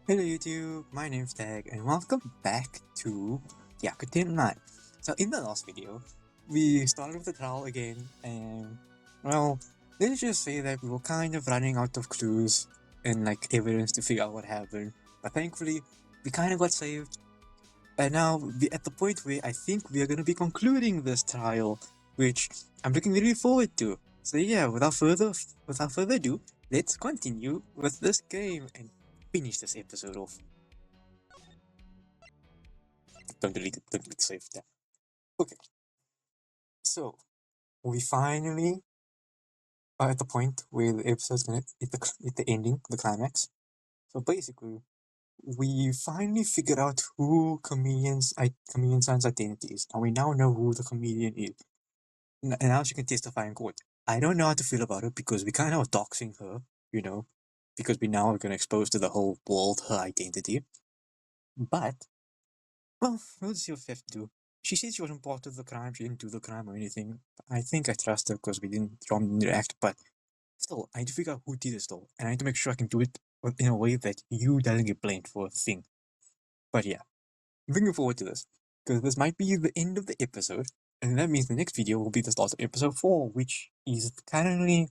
Hello YouTube, my name's Tag and welcome back to Gyakuten Live. So in the last video, we started with the trial again and well, let's just say that we were kind of running out of clues and evidence to figure out what happened. But thankfully, we kind of got saved and now we're at the point where I think we are going to be concluding this trial, which I'm looking really forward to. So yeah, without further ado, let's continue with this game and finish this episode off. Don't delete it, don't delete save that. Okay, so we finally are at the point where the episode's gonna hit the ending, the climax. So basically, we finally figured out who Chameleon Sun's identity is, and we now know who the chameleon is. And now she can testify in court. I don't know how to feel about it because we kind of are doxing her, you know, because we now are gonna expose to the whole world her identity. But well, we'll see what we have to do. She said she wasn't part of the crime. She didn't do the crime or anything. I think I trust her because we didn't react. But still, I need to figure out who did this though, and I need to make sure I can do it in a way that you doesn't get blamed for a thing. But yeah, I'm looking forward to this because this might be the end of the episode, and that means the next video will be the start of episode 4, which is currently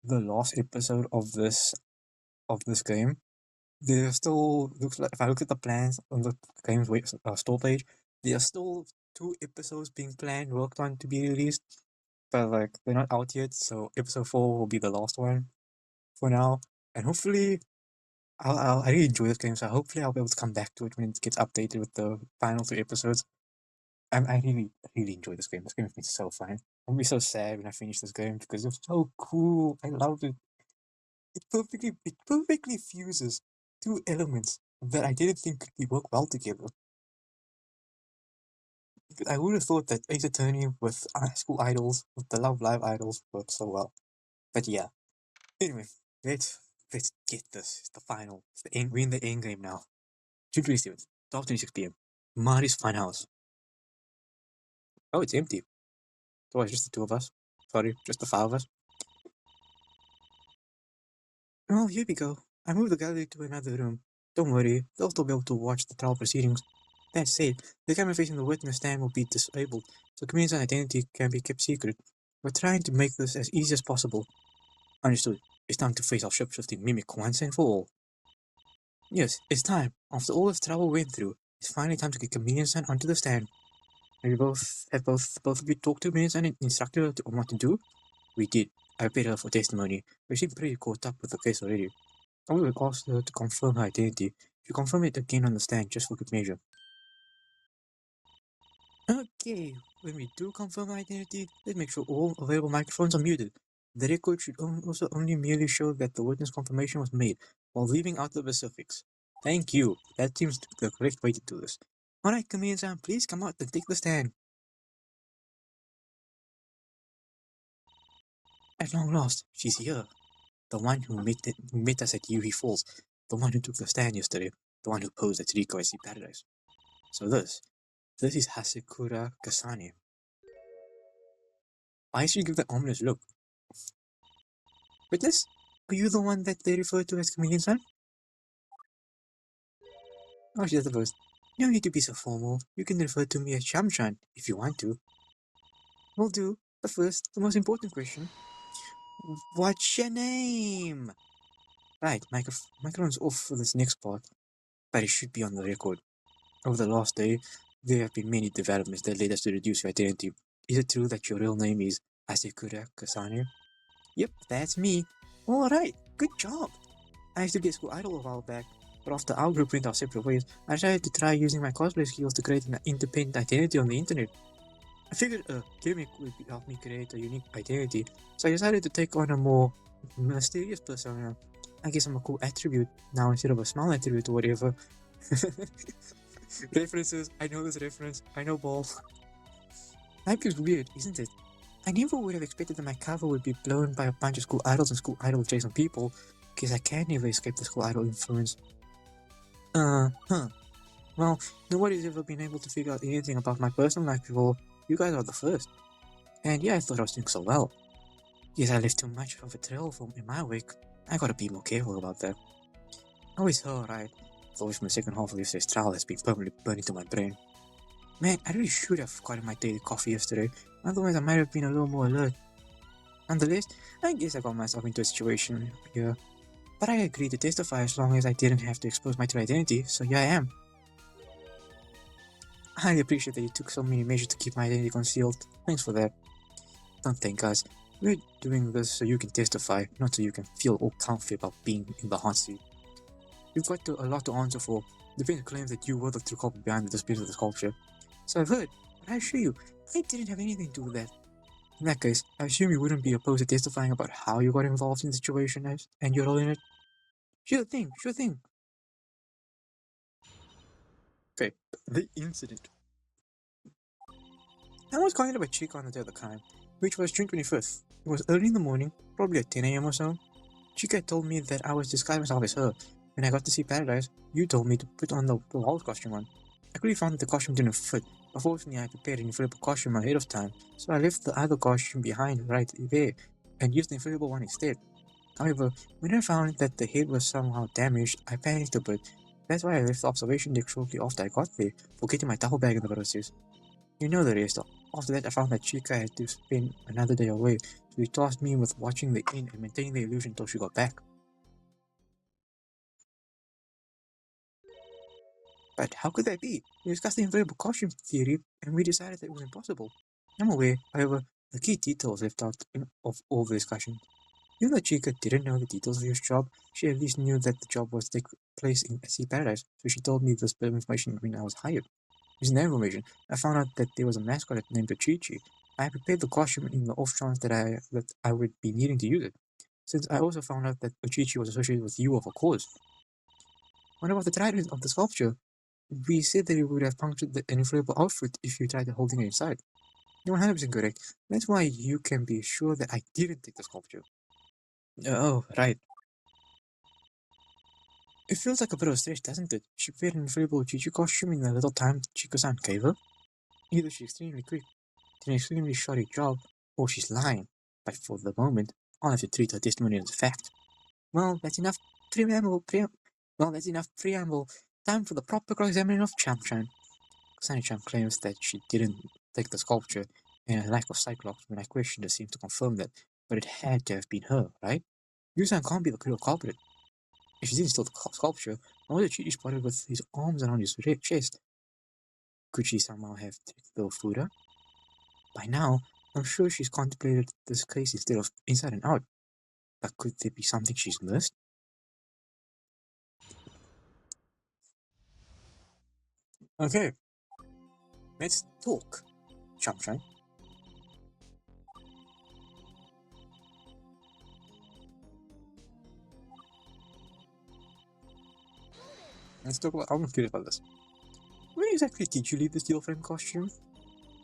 the last episode of this game. There still looks like, if I look at the plans on the game's store page, there are still 2 episodes being planned, worked on to be released, but they're not out yet. So episode 4 will be the last one for now, and hopefully, I really enjoy this game. So hopefully, I'll be able to come back to it when it gets updated with the final 2 episodes. I really enjoy this game. This game has been so fun. I'll be so sad when I finish this game because it's so cool. I love it. It perfectly fuses 2 elements that I didn't think could work well together. I would have thought that Ace Attorney with school idols, with the Love Live idols, worked so well. But yeah. Anyway, let's get this. It's the final. We're in the end game now. June 27th, 12:26 p.m. Marty's Funhouse. Oh, it's empty. So it's just the 2 of us. Sorry, just the 5 of us. Oh, here we go. I moved the gallery to another room. Don't worry, they'll still be able to watch the trial proceedings. That said, the camera facing the witness stand will be disabled, so Camille's identity can be kept secret. We're trying to make this as easy as possible. Understood. It's time to face our shapeshifting mimic once and for all. Yes, it's time. After all this trouble we went through, it's finally time to get Chameleon Sun onto the stand. Have both of you talked to Chameleon Sun and instructed her on what to do? We did. I paid her for testimony, but she's pretty caught up with the case already. I will ask her to confirm her identity. She confirm it again on the stand just for good measure. Okay, when we do confirm identity, let's make sure all available microphones are muted. The record should also only merely show that the witness confirmation was made, while leaving out the specifics. Thank you. That seems the correct way to do this. Alright, Chameleon Sam, please come out and take the stand. At long last, she's here. The one who met us at Yui Falls. The one who took the stand yesterday. The one who posed at Riko SC Paradise. So this is Hasekura Kasane. Why did she give that ominous look? Witness? Are you the one that they refer to as Chameleon Sun? Oh, she does the voice. You don't need to be so formal. You can refer to me as Shamshan if you want to. Will do. But first, the most important question. What's your name? Right, microphone's off for this next part, but it should be on the record. Over the last day, there have been many developments that led us to reduce your identity. Is it true that your real name is Asekura Kasane? Yep, that's me. Alright, good job. I used to be a school idol a while back, but after our group went our separate ways, I decided to try using my cosplay skills to create an independent identity on the internet. I figured a gimmick would help me create a unique identity, so I decided to take on a more mysterious persona. I guess I'm a cool attribute now instead of a small attribute or whatever. References, I know this reference, I know balls. Life is weird, isn't it? I never would have expected that my cover would be blown by a bunch of school idols and school idol adjacent people, because I can never escape the school idol influence. Well, nobody's ever been able to figure out anything about my personal life before. You guys are the first. And yeah, I thought I was doing so well. Yes, I left too much of a trail in my wake. I gotta be more careful about that. Oh, it's alright. The voice from the second half of yesterday's trial has been permanently burned into my brain. Man, I really should have gotten my daily coffee yesterday. Otherwise, I might have been a little more alert. Nonetheless, I guess I got myself into a situation here. But I agreed to testify as long as I didn't have to expose my true identity, so here I am. I highly appreciate that you took so many measures to keep my identity concealed. Thanks for that. Don't thank us. We're doing this so you can testify, not so you can feel all comfy about being in the hot seat. You've got a lot to answer for. The defense claims that you were the true culprit behind the disappearance of the sculpture. So I've heard, but I assure you, I didn't have anything to do with that. In that case, I assume you wouldn't be opposed to testifying about how you got involved in the situation and your role in it? Sure thing, sure thing. Okay, the incident. I was calling up a chick on the day of the crime, which was June 25th. It was early in the morning, probably at 10 a.m. or so. Chica told me that I was disguising myself as her. When I got to see Paradise, you told me to put on the Waltz costume on. I quickly found that the costume didn't fit. Unfortunately, I prepared an inflatable costume ahead of time, so I left the other costume behind right there and used the inflatable one instead. However, when I found that the head was somehow damaged, I panicked a bit. That's why I left the observation deck shortly after I got there, forgetting my duffel bag in the process. You know the rest. After that, I found that Chica had to spend another day away, so he tasked me with watching the inn and maintaining the illusion until she got back. But how could that be? We discussed the invariable costume theory, and we decided that it was impossible. I'm aware, however, the key details left out of all the discussion. Even though Chica didn't know the details of his job, she at least knew that the job was to take place in Sea Paradise, so she told me this bit of information when I was hired. Using that information, I found out that there was a mascot named Ochichi. I had prepared the costume in the off chance that I would be needing to use it, since I also found out that Ochichi was associated with you of a cause. What about the trident of the sculpture? We said that it would have punctured an inflatable outfit if you tried holding it inside. You're 100% correct. That's why you can be sure that I didn't take the sculpture. Oh, right. It feels like a bit of a stretch, doesn't it? She wearing an inflatable Chichi costume in the little time Chico-san gave her. Either she's extremely quick, did an extremely shoddy job, or she's lying. But for the moment, I'll have to treat her testimony as a fact. Well, that's enough preamble. Time for the proper cross-examination of Chamchan. Sanichan claims that she didn't take the sculpture, and a lack of Cyclops when I questioned her seemed to confirm that, but it had to have been her, right? Yusan can't be the real culprit. If she didn't steal the sculpture, why was Chichi spotted with his arms around his chest? Could she somehow have tricked the Fuda? By now, I'm sure she's contemplated this case instead of inside and out. But could there be something she's missed? Okay, let's talk, Chamchan. Let's talk about. I'm curious about this. Where exactly did you leave the steel frame costume?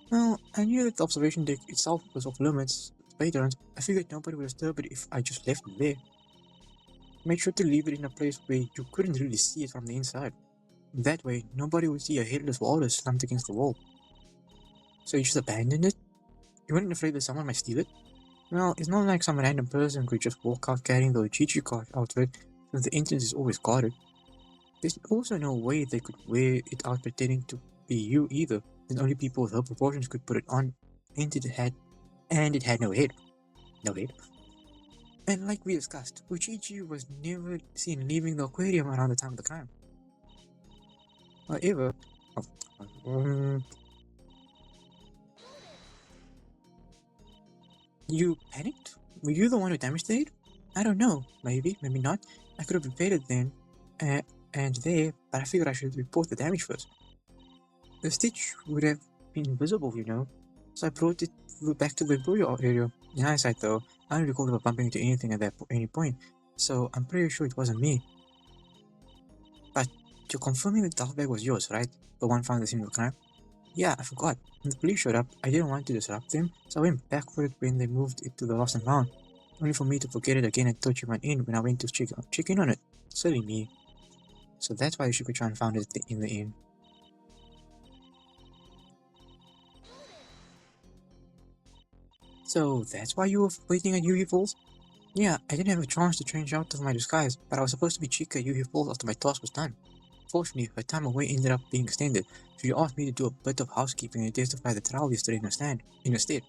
Well, I knew that the observation deck itself was off limits. Later on, I figured nobody would disturb it if I just left it there. Made sure to leave it in a place where you couldn't really see it from the inside. That way, nobody would see a headless walrus slumped against the wall. So you just abandoned it? You weren't afraid that someone might steal it? Well, it's not like some random person could just walk out carrying the Chichi outfit, since the entrance is always guarded. There's also no way they could wear it out pretending to be you either, since only people with her proportions could put it on, and it had no head. No head. And like we discussed, Uchichi was never seen leaving the aquarium around the time of the crime. However, you panicked? Were you the one who damaged the head? I don't know. Maybe, maybe not. I could have repaired it then, and there, but I figured I should report the damage first. The stitch would have been visible, you know, so I brought it back to the burial area. In hindsight, though, I don't recall ever bumping into anything at any point, so I'm pretty sure it wasn't me. But you're confirming the duffel bag was yours, right? The one found at the scene of the crime? Yeah, I forgot. When the police showed up, I didn't want to disrupt them, so I went back for it when they moved it to the lost and found. Only for me to forget it again and touch it went in when I went to check in on it. Silly me. So that's why Shiko-chan found it in the inn. So that's why you were waiting at Yuhi Falls? Yeah, I didn't have a chance to change out of my disguise, but I was supposed to be Chica at Yuhi Falls after my task was done. Fortunately, her time away ended up being extended, so she asked me to do a bit of housekeeping and testify the trial yesterday in her stead.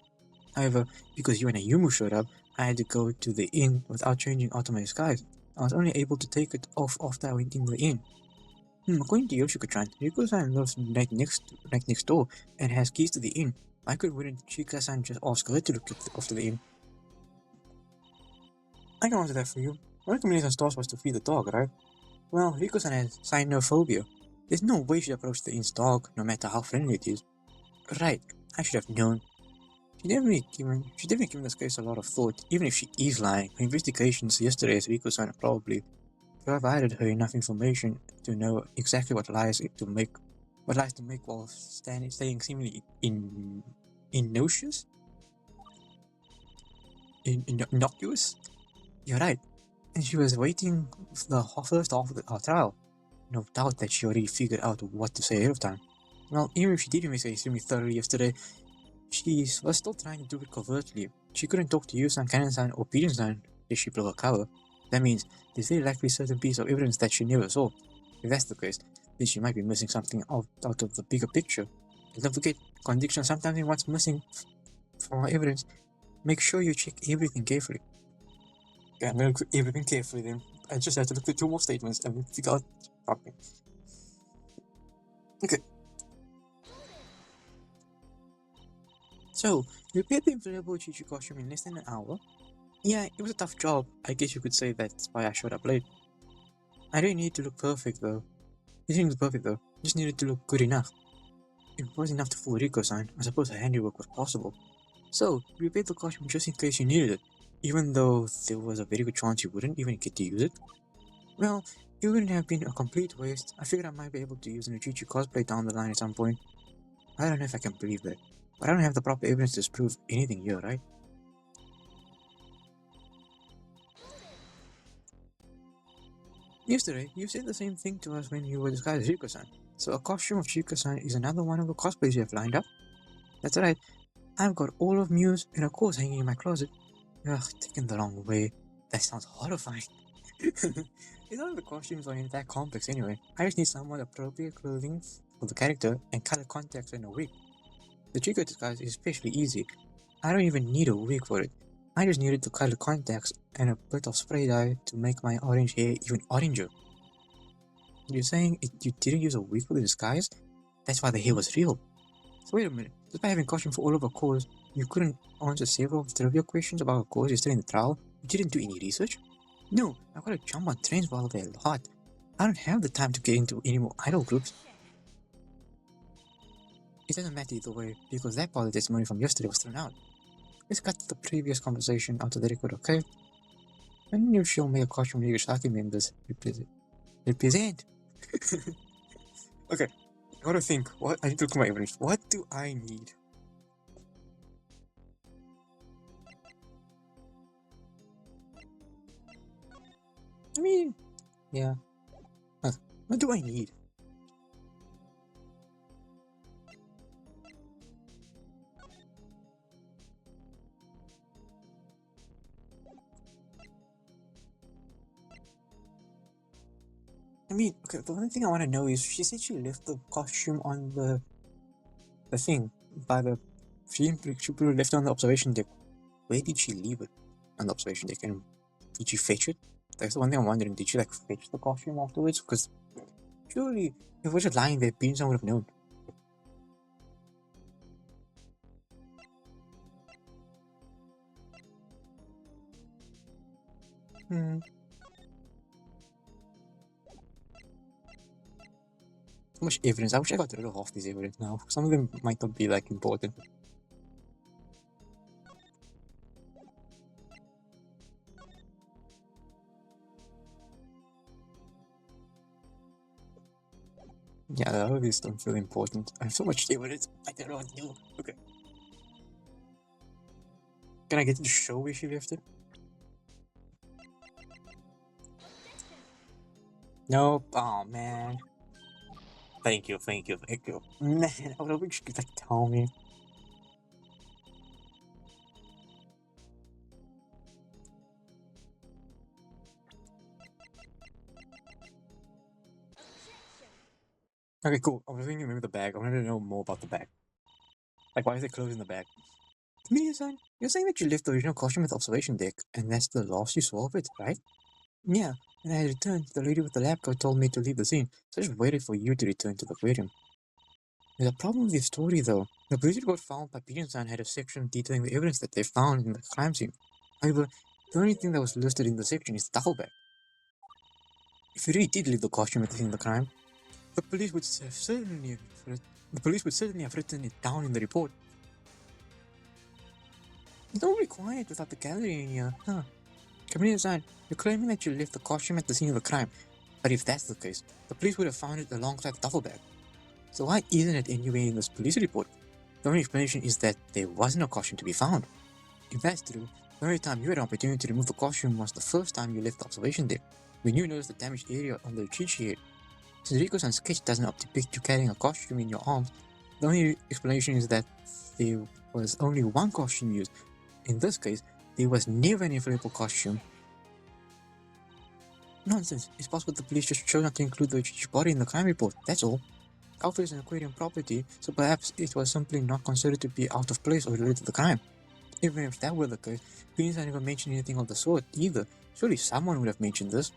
However, because you and Ayumu showed up, I had to go to the inn without changing out of my disguise. I was only able to take it off after I went in the inn. According to Yoshiko-chan, Riko-san lives right next door and has keys to the inn. Why wouldn't Chika-san just ask her to look after the inn? I can answer that for you. One recommendation's task was to feed the dog, right? Well, Riko-san has cynophobia. There's no way she'd approach the inn's dog, no matter how friendly it is. Right, I should have known. She's definitely given this case a lot of thought, even if she is lying. Her investigations yesterday as Riko-san probably provided her enough information to know exactly what lies to make while staying seemingly innocuous. Innocuous? You're right. And she was waiting for the first half of our trial. No doubt that she already figured out what to say ahead of time. Well, even if she did investigate extremely thoroughly yesterday, she was still trying to do it covertly. She couldn't talk to you-san, Canon-san, or Peter-san if she blew her cover. That means there's very likely certain piece of evidence that she never saw. If that's the case, then she might be missing something out of the bigger picture. And don't forget, contradiction sometimes in what's missing from our evidence. Make sure you check everything carefully. Yeah, I'm gonna look at everything carefully then. I just have to look at 2 more statements and figure out something. Okay. So, you repaired the inflatable Chichi costume in less than an hour? Yeah, it was a tough job. I guess you could say that's why I showed up late. I didn't need to look perfect though. It didn't look perfect though. Just needed to look good enough. It was enough to fool Rico-san. I suppose her handiwork was possible. So, you repaired the costume just in case you needed it, even though there was a very good chance you wouldn't even get to use it. Well, it wouldn't have been a complete waste. I figured I might be able to use an Uchichi cosplay down the line at some point. I don't know if I can believe that, but I don't have the proper evidence to prove anything here, right? Yesterday, you said the same thing to us when you were disguised as Riko-san. So a costume of Riko-san is another one of the cosplays you have lined up? That's right. I've got all of Muse and of course hanging in my closet. Ugh, taken the wrong way. That sounds horrifying. None of the costumes are that complex anyway. I just need somewhat appropriate clothing for the character and colored contacts and a wig. The Chico disguise is especially easy. I don't even need a wig for it. I just needed the colored contacts and a bit of spray dye to make my orange hair even oranger. You're saying you didn't use a wig for the disguise? That's why the hair was real. So wait a minute, just by having costume for all of a cause, you couldn't answer several trivia questions about a cause yesterday in the trial? You didn't do any research? No, I've got to jump on trains while they're hot. I don't have the time to get into any more idol groups. It doesn't matter either way, because that part of the testimony from yesterday was thrown out. Let's cut the previous conversation out of the record, okay? When new show make a costume Nagasaki members represent. Okay, I gotta think. What I need to look at my evidence. What do I need? I mean, yeah. What do I need? I mean, okay, the only thing I want to know is she said she left the costume on the thing by the she put it left on the observation deck. Where did she leave it on the observation deck? And did she fetch it? That's the one thing I'm wondering. Did she like fetch the costume afterwards? Because surely if it was just lying there, Bean-san would have known. So much evidence. I wish I got rid of half these evidence now. Some of them might not be like important. Yeah, a lot of these don't feel important. I have so much evidence. I don't know what to do. Okay. Can I get to the show where she left it? Nope. Oh man. Thank you. Man, I would have wished you could like tell me. Okay, cool. I was thinking maybe the bag. I wanted to know more about the bag. Like, why is it clothes in the bag? Comedian-san, you're saying that you left the original costume at the observation deck, and that's the last you saw of it, right? Yeah, when I returned, the lady with the lab coat told me to leave the scene, so I just waited for you to return to the aquarium. There's a problem with your story, though. The police report found by Comedian-san had a section detailing the evidence that they found in the crime scene. However, the only thing that was listed in the section is the duffel bag. If you really did leave the costume at the scene of the crime, the police would have certainly the police would certainly have written it down in the report. It's all very quiet without the gallery in here, huh? Chameleon-san, you're claiming that you left the costume at the scene of the crime, but if that's the case, the police would have found it alongside the duffel bag. So why isn't it anywhere in this police report? The only explanation is that there wasn't a costume to be found. If that's true, the only time you had an opportunity to remove the costume was the first time you left the observation deck, when you noticed the damaged area on the retreat sheet. Since Rico-san's sketch doesn't depict you carrying a costume in your arms, the only explanation is that there was only one costume used. In this case, there was never an inflatable costume. Nonsense. It's possible the police just chose not to include the retreat body in the crime report, that's all. Alpha is an aquarium property, so perhaps it was simply not considered to be out of place or related to the crime. Even if that were the case, Greens had never mentioned anything of the sort either. Surely someone would have mentioned this.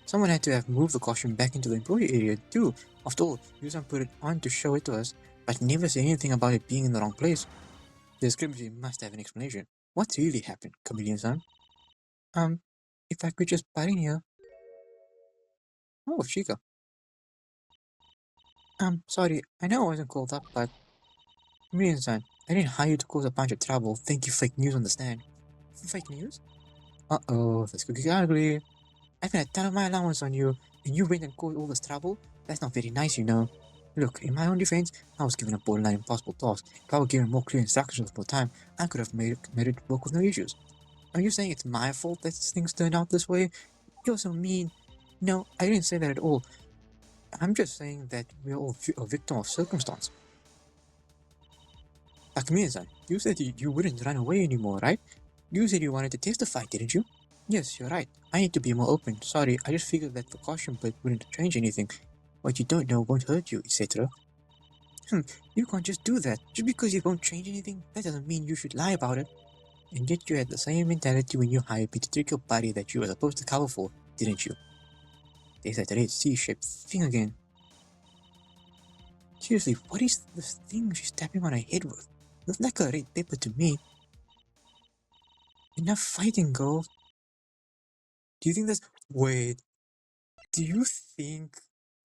Someone had to have moved the costume back into the employee area too. After all, Yusan put it on to show it to us, but never said anything about it being in the wrong place. The discrepancy must have an explanation. What really happened, Chameleon-san? If I could just butt in here. Oh, Chica. Sorry, I know I wasn't called up, but Chameleon-san, I didn't hire you to cause a bunch of trouble. Thank you, fake news on the stand. Fake news? Uh-oh, this could get ugly. I spent a ton of my allowance on you, and you went and caused all this trouble? That's not very nice, you know. Look, in my own defense, I was given a borderline impossible task. If I were given more clear instructions with more time, I could have made it work with no issues. Are you saying it's my fault that things turned out this way? You're so mean. No, I didn't say that at all. I'm just saying that we're all a victim of circumstance. Akemiya-san, you said you wouldn't run away anymore, right? You said you wanted to testify, didn't you? Yes, you're right. I need to be more open. Sorry, I just figured that the costume bit wouldn't change anything. What you don't know won't hurt you, etc. You can't just do that. Just because it won't change anything, that doesn't mean you should lie about it. And yet you had the same mentality when you hired me to trick your body that you were supposed to cover for, didn't you? There's that red C-shaped thing again. Seriously, what is this thing she's tapping on her head with? Looks like a red pepper to me. Enough fighting, girl. Do you think this... Wait. Do you think...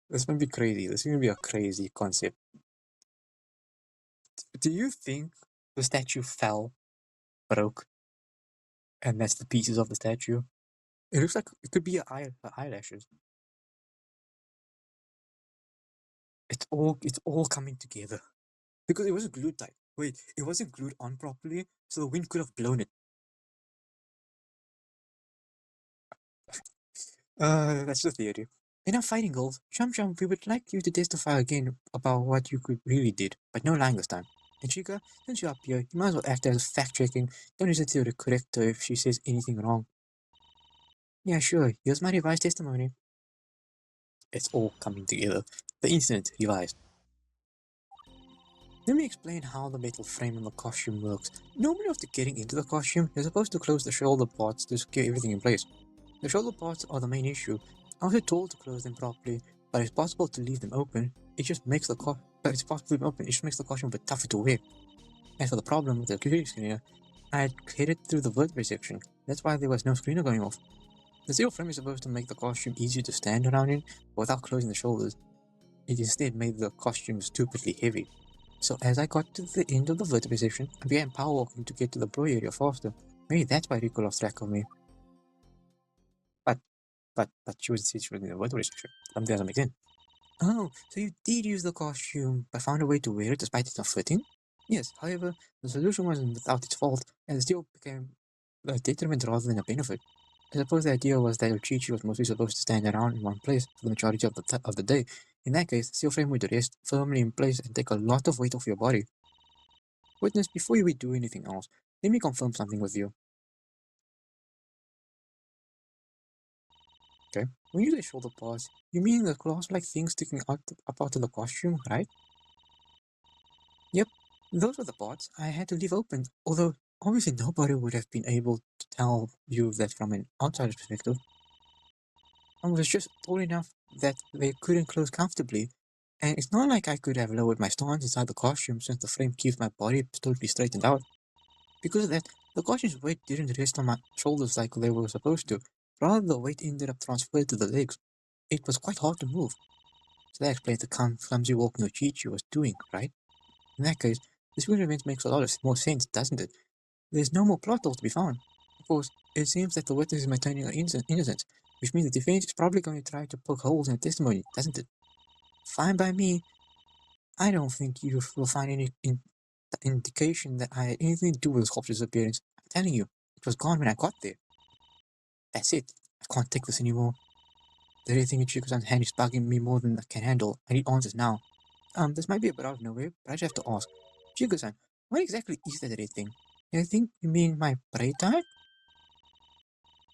This might be crazy. This is going to be a crazy concept. Do you think the statue fell, broke, and that's the pieces of the statue? It looks like it could be her eyelashes. It's all coming together. Because it wasn't glued tight. Wait, it wasn't glued on properly, so the wind could have blown it. That's the theory. Enough fighting, girls. Shum Shum, we would like you to testify again about what you could really did, but no lying this time. And Chica, since you're up here, you might as well act as fact-checking. Don't hesitate to correct her if she says anything wrong. Yeah, sure. Here's my revised testimony. It's all coming together. The incident revised. Let me explain how the metal frame on the costume works. Normally after getting into the costume, you're supposed to close the shoulder parts to secure everything in place. The shoulder parts are the main issue. I was told to close them properly, but it's possible to leave them open. It just makes the costume a bit tougher to wear. As for the problem with the security screener, I had headed through the vertebrae section. That's why there was no screener going off. The steel frame is supposed to make the costume easier to stand around in without closing the shoulders. It instead made the costume stupidly heavy. So as I got to the end of the vertebrae section, I began power walking to get to the bro area faster. Maybe that's why Rico lost track of me. But she was in the vertebrae section. Something doesn't make sense. Oh, so you did use the costume, but found a way to wear it despite it not fitting? Yes, however, the solution wasn't without its fault, and it still became a detriment rather than a benefit. I suppose the idea was that Uchichi was mostly supposed to stand around in one place for the majority of the day. In that case, the steel frame would rest firmly in place and take a lot of weight off your body. Witness, before you do anything else, let me confirm something with you. Okay. When you say shoulder pads, you mean the claws-like things sticking out up out of the costume, right? Yep, those were the parts I had to leave open, although obviously nobody would have been able to tell you that from an outsider's perspective. I was just tall enough that they couldn't close comfortably, and it's not like I could have lowered my stance inside the costume since the frame keeps my body totally straightened out. Because of that, the costume's weight didn't rest on my shoulders like they were supposed to. Rather, the weight ended up transferred to the legs. It was quite hard to move. So that explains the clumsy walking or cheat she was doing, right? In that case, this weird event makes a lot of more sense, doesn't it? There's no more plot hole to be found. Of course, it seems that the witness is maintaining her innocence, which means the defense is probably going to try to poke holes in the testimony, doesn't it? Fine by me. I don't think you will find any indication that I had anything to do with the sculpture's appearance. I'm telling you, it was gone when I got there. That's it. I can't take this anymore. The red thing in Chico's hand is bugging me more than I can handle. I need answers now. This might be a bit out of nowhere, but I just have to ask. Chico-san, what exactly is that red thing? I think you mean my braid tie?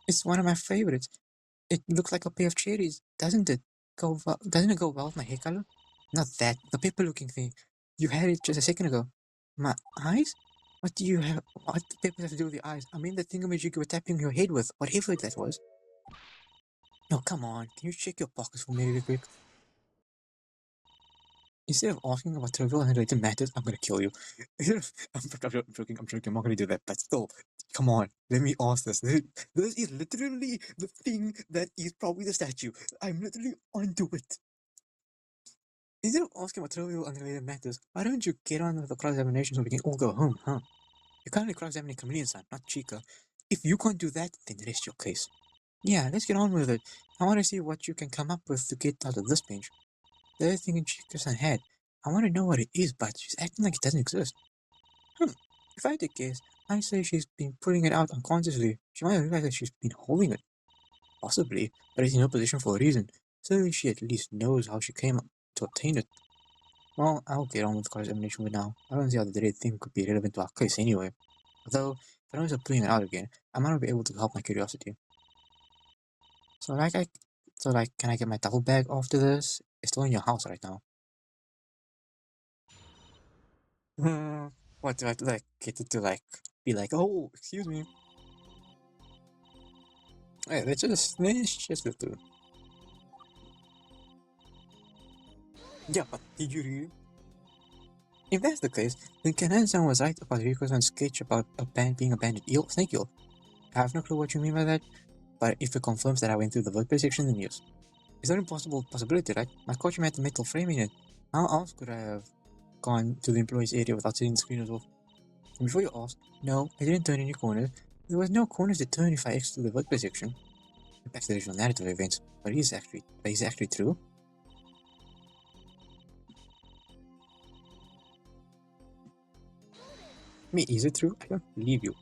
It's one of my favorites. It looks like a pair of cherries, doesn't it? Doesn't it go well with my hair color? Not that, the pepper-looking thing. You had it just a second ago. My eyes? What do you have? What the pepper have to do with your eyes? I mean the thingamajig you were tapping your head with, whatever that was. No, come on. Can you check your pockets for me real quick? Instead of asking about trivial and related matters, I'm gonna kill you. I'm joking, I'm not gonna do that, but still, come on, let me ask this. This is literally the thing that is probably the statue. I'm literally onto it. Instead of asking about trivial unrelated matters, why don't you get on with the cross-examination so we can all go home, huh? You're currently cross-examining Chameleon-san, not Chica. If you can't do that, then rest your case. Yeah, let's get on with it. I want to see what you can come up with to get out of this bench. The other thing in Chica's head, I want to know what it is, but she's acting like it doesn't exist. If I had to guess, I'd say she's been putting it out unconsciously. She might have realized that she's been holding it. Possibly, but it's in her position for a reason. So she at least knows how she came to obtain it. Well, I'll get on with the cross-examination for now. I don't see how the red thing could be relevant to our case anyway. Although, if I notice her putting it out again, I might not be able to help my curiosity. So can I get my duffel bag after this? It's still in your house right now. What do I have to get it to be like, oh, excuse me. Hey, let's just look through. Yeah, but did you read? If that's the case, then Kanan-san was right about Riko-san's sketch about a band being a banded snake eel. I have no clue what you mean by that, but if it confirms that I went through the workplace section, then yes. It's not impossible possibility, right? My costume had the metal frame in it. How else could I have gone to the employees area without seeing the screen as well? And before you ask, no, I didn't turn any corners. There was no corners to turn if I exited the workplace section. Back to the original narrative events, but is actually true. Is it true? I don't believe you.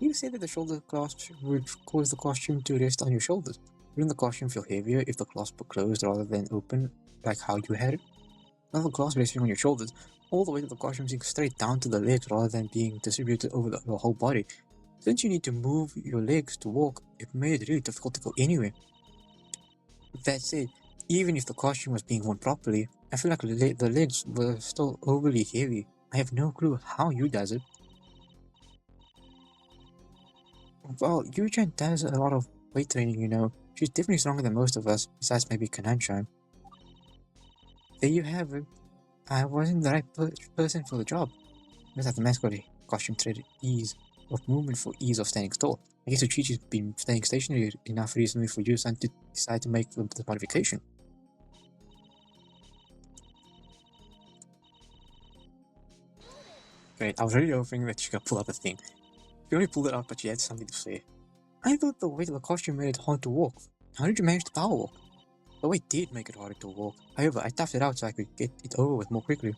You said that the shoulder clasp would cause the costume to rest on your shoulders. Wouldn't the costume feel heavier if the clasp were closed rather than open, like how you had it? Now the clasp resting on your shoulders, all the weight of the costume sinks straight down to the legs rather than being distributed over your whole body. Since you need to move your legs to walk, it made it really difficult to go anywhere. That said, even if the costume was being worn properly, I feel like the legs were still overly heavy. I have no clue how you does it. Well, Yu-chan does a lot of weight training, you know. She's definitely stronger than most of us, besides maybe Kanan-chan. There you have it. I wasn't the right person for the job. Let's have the mascot costume traded ease of movement for ease of standing still. I guess Uchichi's been staying stationary enough recently for Yu-san to decide to make the modification. Great, I was really hoping that she could pull out the thing. She only pulled it out, but she had something to say. I thought the weight of the costume made it hard to walk. How did you manage to power walk? The weight did make it harder to walk. However, I toughed it out so I could get it over with more quickly.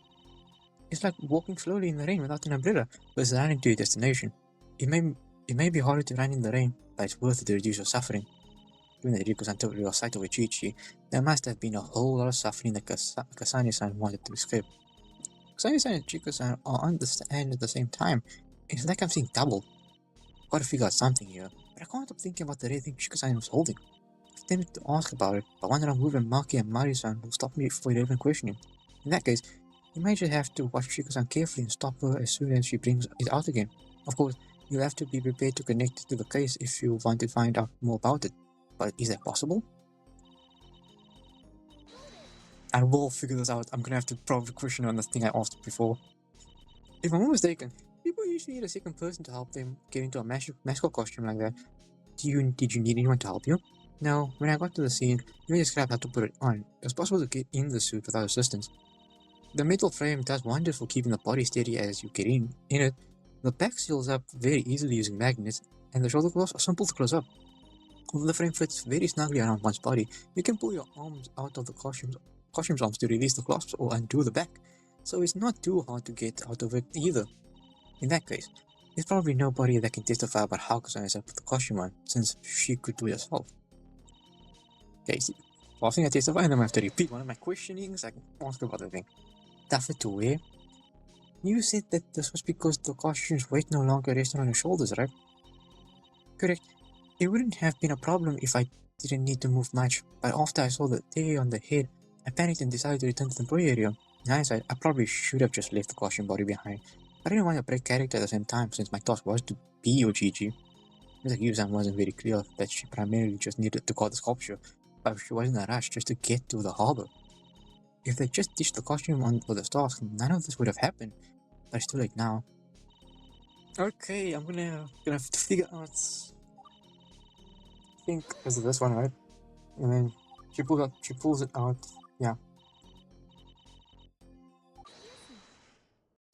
It's like walking slowly in the rain without an umbrella versus running to your destination. It may be harder to run in the rain, but it's worth it to reduce your suffering. Given that Riko's totally lost sight of Ichichi, there must have been a whole lot of suffering that Kasane-san wanted to escape. Kasane-san and Chiko-san are on the stand at the same time. It's like I'm seeing double. Gotta figure out something here, but I can't stop thinking about the red thing Chiko-san was holding. I'm tempted to ask about it, but wonder move and Maki and Mari-san will stop me before they even question him. In that case, you might just have to watch Chiko-san carefully and stop her as soon as she brings it out again. Of course, you'll have to be prepared to connect to the case if you want to find out more about it. But is that possible? I will figure this out. I'm gonna have to probably question on the thing I asked before. If I'm not mistaken, people usually need a second person to help them get into a mascot costume like that. Did you need anyone to help you? No, when I got to the scene, you just grabbed how to put it on. It was possible to get in the suit without assistance. The metal frame does wonders for keeping the body steady as you get in it. The back seals up very easily using magnets, and the shoulder cloths are simple to close up. Although the frame fits very snugly around one's body, you can pull your arms out of the costume's arms to release the clasps or undo the back, so it's not too hard to get out of it either. In that case, there's probably nobody that can testify about how Kazan is up with the costume on, since she could do it herself. Okay, see, last thing I testify, and then I have to repeat one of my questionings. I can ask about the thing. Tougher to wear? You said that this was because the costume's weight no longer rested on your shoulders, right? Correct. It wouldn't have been a problem if I didn't need to move much, but after I saw the tear on the head, I panicked and decided to return to the employee area. In hindsight, I probably should have just left the costume body behind, but I didn't want to break character at the same time since my task was to be your Gigi. Mr. Yusan wasn't very clear that she primarily just needed to guard the sculpture, but she was in a rush just to get to the harbor. If they just ditched the costume on for the task, none of this would have happened, but it's too late now. Okay, I'm gonna have to figure out. I think this is this one, right? And then she pulls it out. Yeah.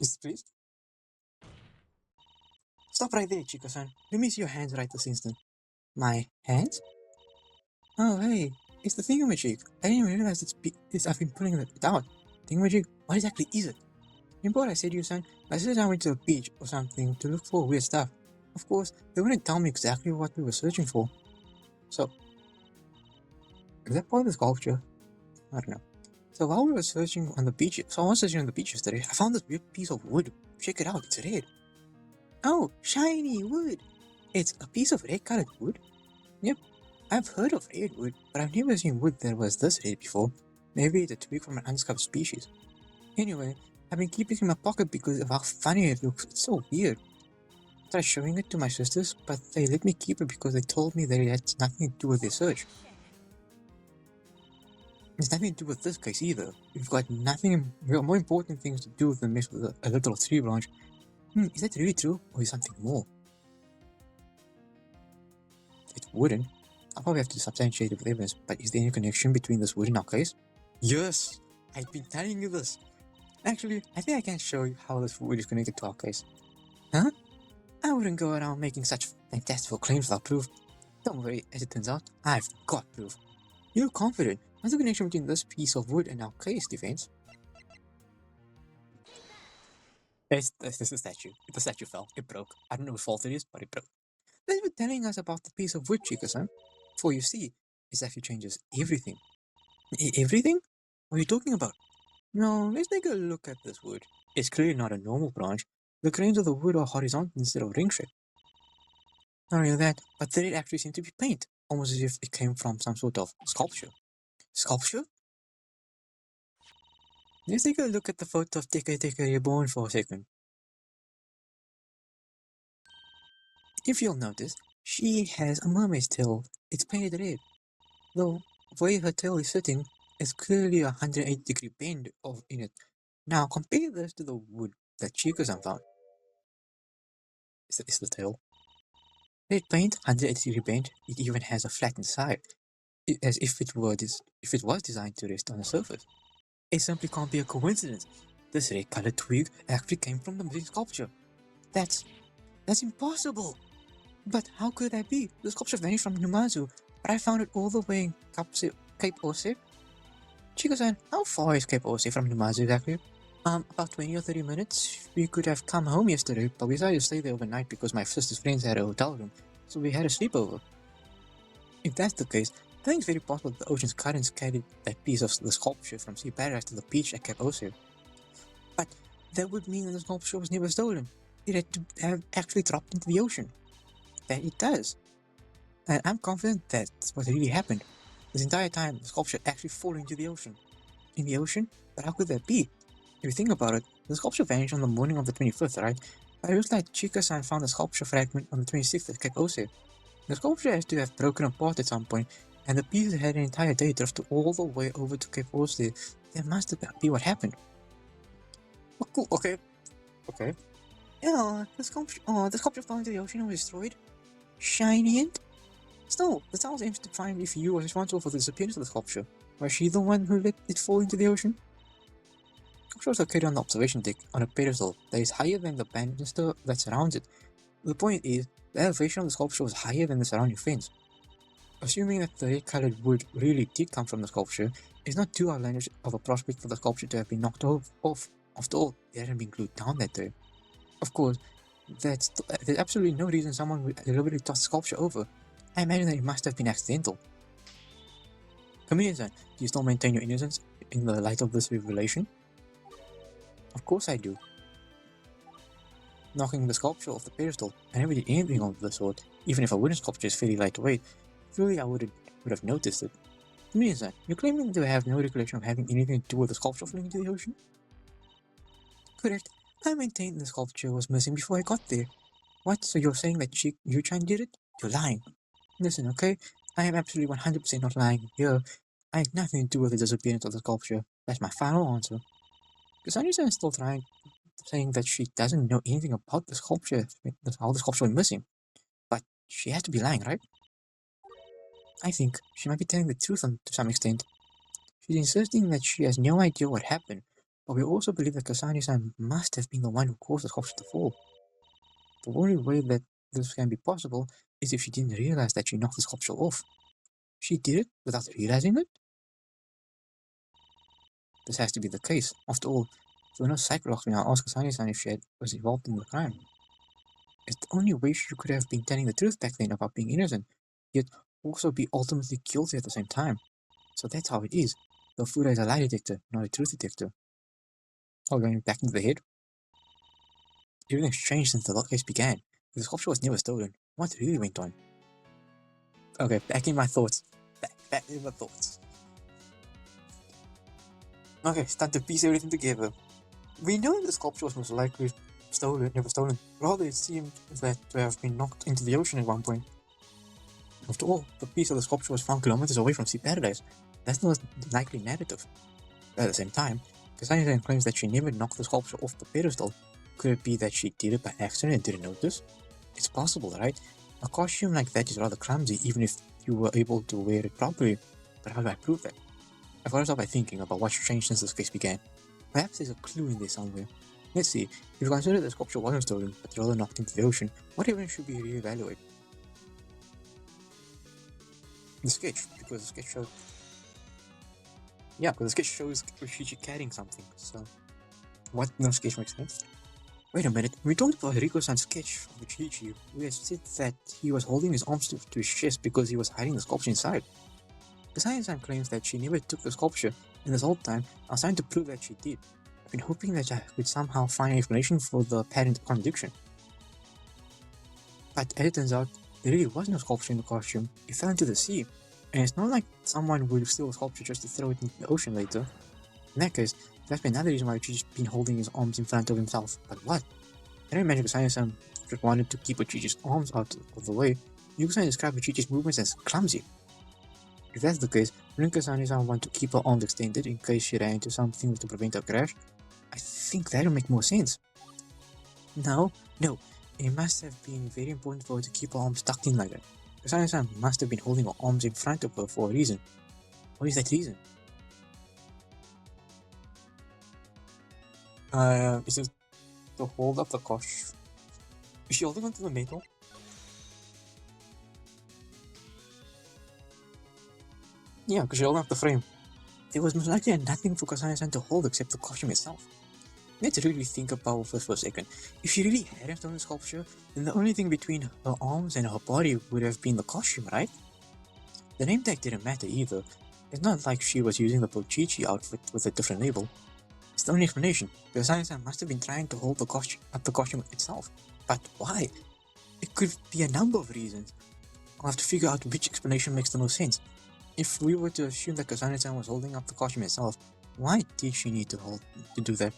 Yes, please. Stop right there, Chico-san. Let me see your hands right this instant. My hands? Oh, hey, it's the thingamajig. I didn't even realize I've been pulling it out. Thingamajig? What exactly is it? Remember what I said to you, son? I said I went to the beach or something to look for weird stuff. Of course, they wouldn't tell me exactly what we were searching for. So, is that part of the sculpture? I don't know. So while we were searching on the beach, I was searching on the beach yesterday, I found this weird piece of wood. Check it out, it's red. Oh, shiny wood! It's a piece of red colored wood? Yep, I've heard of red wood, but I've never seen wood that was this red before. Maybe it's a twig from an undiscovered species. Anyway, I've been keeping it in my pocket because of how funny it looks. It's so weird. I tried showing it to my sisters, but they let me keep it because they told me that it had nothing to do with their search. It's nothing to do with this case either. We've got nothing more important things to do than mess with a little tree branch. Is that really true, or is something more? It wouldn't. I'll probably have to substantiate it with evidence, but is there any connection between this wood and our case? Yes! I've been telling you this! Actually, I think I can show you how this wood is connected to our case. Huh? I wouldn't go around making such fantastical claims without proof. Don't worry, as it turns out, I've got proof. You're confident. What's the connection between this piece of wood and our case, Defense? It's the statue. The statue fell. It broke. I don't know whose fault it is, but it broke. Thanks for telling us about the piece of wood, Chico-san. For you see, it actually changes everything. Everything? What are you talking about? No, let's take a look at this wood. It's clearly not a normal branch. The grains of the wood are horizontal instead of ring-shaped. Not only that, but the red actually seems to be paint, almost as if it came from some sort of sculpture. Sculpture? Let's take a look at the photo of Teka Reborn for a second. If you'll notice, she has a mermaid's tail. It's painted red. Though, the way her tail is sitting, is clearly a 180-degree bend in it. Now, compare this to the wood that Chico-san found. It's the tail. Red paint, 180-degree bend, it even has a flattened side, as if it was designed to rest on a surface. It simply can't be a coincidence. This red-colored twig actually came from the missing sculpture. That's impossible! But how could that be? The sculpture vanished from Numazu, but I found it all the way in Cape Ose. Chico-san, how far is Cape Ose from Numazu exactly? About 20 or 30 minutes. We could have come home yesterday, but we decided to stay there overnight because my sister's friends had a hotel room, so we had a sleepover. If that's the case, I think it's very possible that the ocean's currents carried that piece of the sculpture from Sea Paradise to the beach at Cape Ose. But that would mean that the sculpture was never stolen. It had to have actually dropped into the ocean. That it does. And I'm confident that's what really happened. This entire time, the sculpture actually falling into the ocean. In the ocean? But how could that be? If you think about it, the sculpture vanished on the morning of the 25th, right? But it looks like Chika-san found the sculpture fragment on the 26th at Cape Ose. The sculpture has to have broken apart at some point, and the pieces had an entire day drifted all the way over to Cape Ose. That must be what happened. Oh, cool. Okay. Okay. Yeah, the sculpture fell into the ocean and was destroyed. Shiny and still, the town aims to find if you were responsible for the disappearance of the sculpture. Was she the one who let it fall into the ocean? The sculpture was located on the observation deck on a pedestal that is higher than the banister that surrounds it. The point is, the elevation of the sculpture was higher than the surrounding fence. Assuming that the red-colored wood really did come from the sculpture, it's not too outlandish of a prospect for the sculpture to have been knocked off. After all, it hadn't been glued down that day. Of course, there's absolutely no reason someone would deliberately toss the sculpture over. I imagine that it must have been accidental. Chameleon-san, do you still maintain your innocence in the light of this revelation? Of course I do. Knocking the sculpture off the pedestal, I never did anything of the sort. Even if a wooden sculpture is fairly lightweight, surely I would have noticed it. Chameleon-san, you're claiming to have no recollection of having anything to do with the sculpture falling into the ocean? Correct. I maintain the sculpture was missing before I got there. What? So you're saying that Yu-chan did it? You're lying. Listen, okay? I am absolutely 100% not lying here. I had nothing to do with the disappearance of the sculpture. That's my final answer. Kasani-san is still saying that she doesn't know anything about the sculpture, how the sculpture went missing. But she has to be lying, right? I think she might be telling the truth to some extent. She's insisting that she has no idea what happened, but we also believe that Kasani-san must have been the one who caused the sculpture to fall. The only way that this can be possible is if she didn't realize that she knocked the sculpture off. She did it without realizing it? This has to be the case. After all, there were no psychologs when I asked Kasani-san if she was involved in the crime. It's the only way she could have been telling the truth back then about being innocent, yet also be ultimately guilty at the same time. So that's how it is. The Fuda is a lie detector, not a truth detector. Oh, going back into the head? Everything's changed since the case began. The sculpture was never stolen. What really went on? Okay, back in my thoughts. Back in my thoughts. Okay, it's time to piece everything together. We know the sculpture was most likely never stolen. Rather, it seemed that to have been knocked into the ocean at one point. After all, the piece of the sculpture was found kilometers away from Sea Paradise. That's the most likely narrative. At the same time, Kasani claims that she never knocked the sculpture off the pedestal. Could it be that she did it by accident and didn't notice? It's possible, right? A costume like that is rather clumsy, even if you were able to wear it properly. But how do I prove that? I got to start by thinking about what's changed since this case began. Perhaps there's a clue in there somewhere. Let's see, if you consider the sculpture wasn't stolen, but rather knocked into the ocean, what evidence should we reevaluate? The sketch, because the sketch shows... Yeah, because the sketch shows Rishichi carrying something, so... What? No sketch makes sense? Wait a minute, we talked about Riko-san's sketch of Rishichi. We had said that he was holding his arms to his chest because he was hiding the sculpture inside. Kasani-san claims that she never took the sculpture, and this whole time, I was trying to prove that she did. I've been hoping that I could somehow find an explanation for the apparent contradiction. But as it turns out, there really was no sculpture in the costume. It fell into the sea, and it's not like someone would steal a sculpture just to throw it into the ocean later. In that case, that's been another reason why Chichi's been holding his arms in front of himself. But what? I don't imagine Kasani-san just wanted to keep Chichi's arms out of the way. Yuko-san described Chichi's movements as clumsy. If that's the case, wouldn't Kasani-san want to keep her arms extended in case she ran into something to prevent a crash? I think that'll make more sense. No, it must have been very important for her to keep her arms tucked in like that. Kasani-san must have been holding her arms in front of her for a reason. What is that reason? Is it to hold up the costume? Is she holding onto the metal? Yeah, because she holding up the frame. There was most likely nothing for Kasani-san to hold except the costume itself. Let's really think about this for a second. If she really hadn't stolen the sculpture, then the only thing between her arms and her body would have been the costume, right? The name tag didn't matter either. It's not like she was using the Pochichi outfit with a different label. It's the only explanation. Kasani-san must have been trying to hold the costume itself. But why? It could be a number of reasons. I'll have to figure out which explanation makes the most sense. If we were to assume that Kasane-san was holding up the costume herself, why did she need to do that?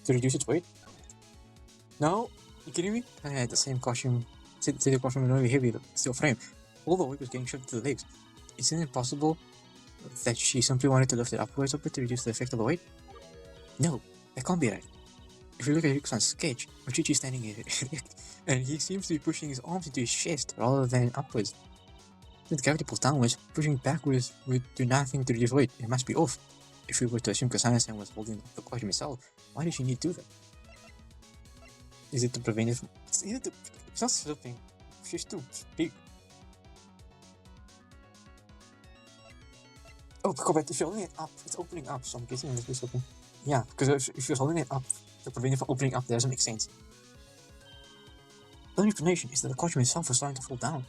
To reduce its weight? No? You kidding me? I had the same costume. Say the costume was really heavy, the steel frame. All the weight was getting shoved to the legs. Isn't it possible that she simply wanted to lift it upwards a bit to reduce the effect of the weight? No, that can't be right. If you look at Rikusan's sketch, Ochichi's standing erect, and he seems to be pushing his arms into his chest rather than upwards. Since gravity pulls downwards, pushing backwards would do nothing to reduce weight. It must be off. If we were to assume Kasane-san was holding up the costume herself, why did she need to do that? Is it to prevent it from... It's not slipping. She's too big. Oh, but if you're holding it up, it's opening up, so I'm guessing it must be slipping. Yeah, because if you're holding it up to prevent it from opening up, that doesn't make sense. The only explanation is that the costume itself was starting to fall down.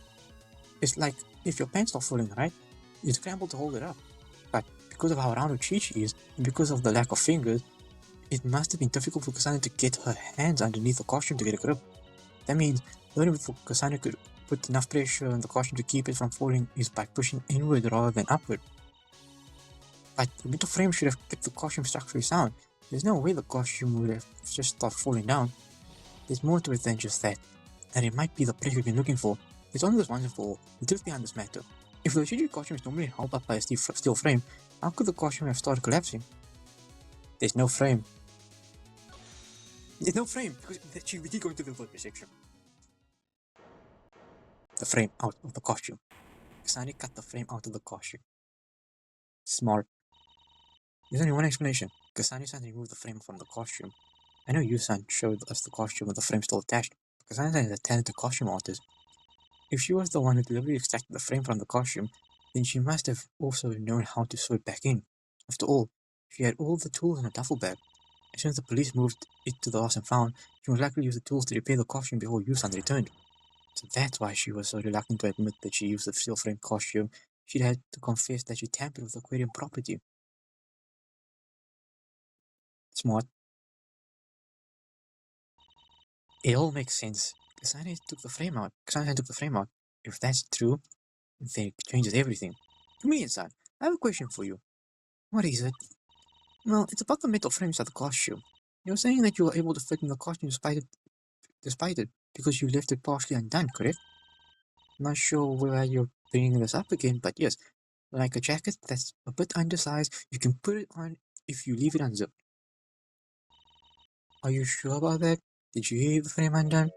It's like if your pants start falling, right? You scramble to hold it up. But because of how round Ochichi is, and because of the lack of fingers, it must have been difficult for Kasane to get her hands underneath the costume to get a grip. That means the only way for Kasane could put enough pressure on the costume to keep it from falling is by pushing inward rather than upward. But the metal frame should have kept the costume structurally sound. There's no way the costume would have just started falling down. There's more to it than just that, and it might be the pressure we've been looking for. It's only this wonderful, the truth behind this matter. If the Ochichi costume is normally held up by a steel frame, how could the costume have started collapsing? There's no frame. There's no frame, because we did go into the vertebrae section. The frame out of the costume. Kasane cut the frame out of the costume. Smart. There's only one explanation. Kasane-san removed the frame from the costume. I know Yu-san showed us the costume with the frame still attached, but Kasane-san is a talented costume artist. If she was the one who deliberately extracted the frame from the costume, then she must have also known how to sew it back in. After all, she had all the tools in a duffel bag. As soon as the police moved it to the lost and found, she most likely used the tools to repair the costume before Yu-san returned. So that's why she was so reluctant to admit that she used the steel frame costume. She'd had to confess that she tampered with aquarium property. Smart. It all makes sense. Kasane took the frame out. Kasane took the frame out. If that's true, then it changes everything. Chameleon-san, I have a question for you. What is it? Well, it's about the metal frames of the costume. You're saying that you were able to fit in the costume despite it, because you left it partially undone, correct? Not sure why you're bringing this up again, but yes, like a jacket that's a bit undersized, you can put it on if you leave it unzipped. Are you sure about that? Did you leave the frame undone?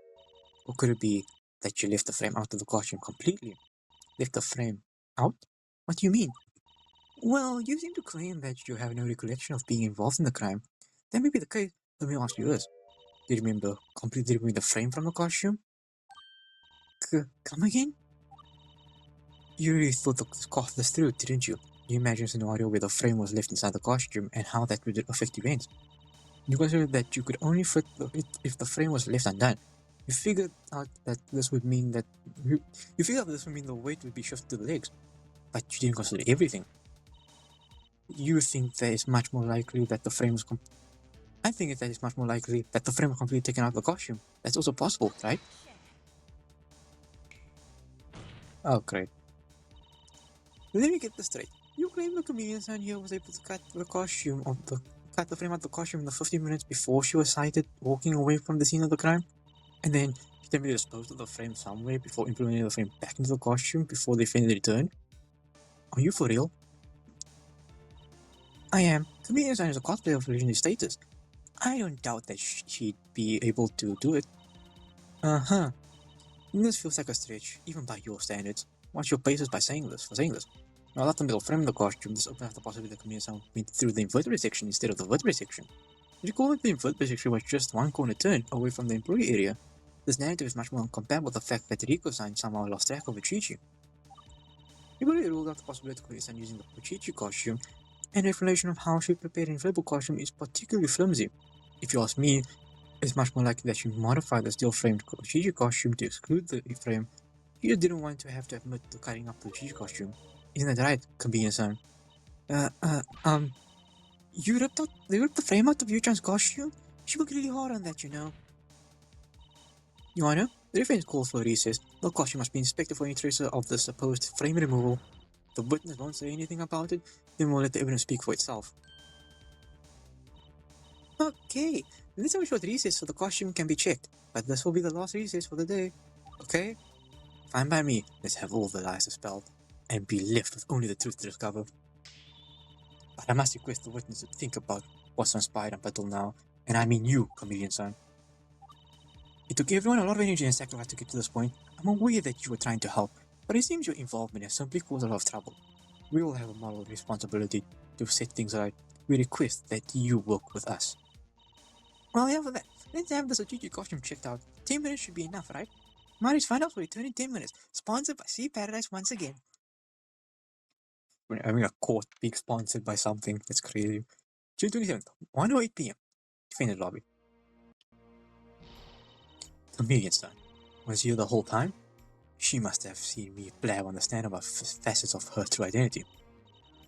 Or could it be that you left the frame out of the costume completely? Left the frame out? What do you mean? Well, you seem to claim that you have no recollection of being involved in the crime. That may be the case. Let me ask you this. Do you remember completely removing the frame from the costume? Come again? You really thought this through, didn't you? You imagined a scenario where the frame was left inside the costume and how that would affect events. You considered that you could only fit it if the frame was left undone. You figured out that this would mean that the weight would be shifted to the legs, but you didn't consider everything. You think that it's much more likely that the frame was I think that it's much more likely that the frame was completely taken out of the costume. That's also possible, right? Oh, great. Let me get this straight. You claim the Chameleon-san here was able to cut the frame out of the costume in the 15 minutes before she was sighted walking away from the scene of the crime? And then she simply disposed of the frame somewhere before implementing the frame back into the costume before they finally returned? Are you for real? I am. Chameleon-san is a cosplayer of legendary status. I don't doubt that she'd be able to do it. Uh-huh. This feels like a stretch, even by your standards. What's your basis for saying this? Now that the metal frame in the costume, this opens up the possibility that Chameleon-san went through the invertebrate section instead of the vertebrate section. Recall that the invertebrate section was just one corner turn away from the employee area. This narrative is much more compatible with the fact that Riko-san somehow lost track of Uchichi. We've already ruled out the possibility of Chameleon-san using the Uchichi costume, and the explanation of how she prepared an inflatable costume is particularly flimsy. If you ask me, it's much more likely that she modified the steel-framed Uchichi costume to exclude the frame. She just didn't want to have to admit to cutting up the Uchichi costume. Isn't that right, Chameleon-san? They ripped the frame out of Yu-chan's costume? She worked really hard on that, you know. Your Honor, the defense calls for a recess. The costume must be inspected for any traces of the supposed frame removal. If the witness won't say anything about it, then we'll let the evidence speak for itself. Okay, let's have a short recess so the costume can be checked, but this will be the last recess for the day. Okay? Fine by me. Let's have all the lies dispelled and be left with only the truth to discover. But I must request the witness to think about what's transpired up until now, and I mean you, Chameleon son. It took everyone a lot of energy and sacrifice to get to this point. I'm aware that you were trying to help, but it seems your involvement has simply caused a lot of trouble. We all have a moral responsibility to set things right. We request that you work with us. Well, yeah, for that, let's have the strategic costume checked out. 10 minutes should be enough, right? Mari's Finals will return in 10 minutes. Sponsored by Sea Paradise once again. We're having a court being sponsored by something. That's crazy. June 27th, 1:08 p.m. Defendant lobby. Chameleon son. Was here the whole time? She must have seen me blab on the stand about facets of her true identity.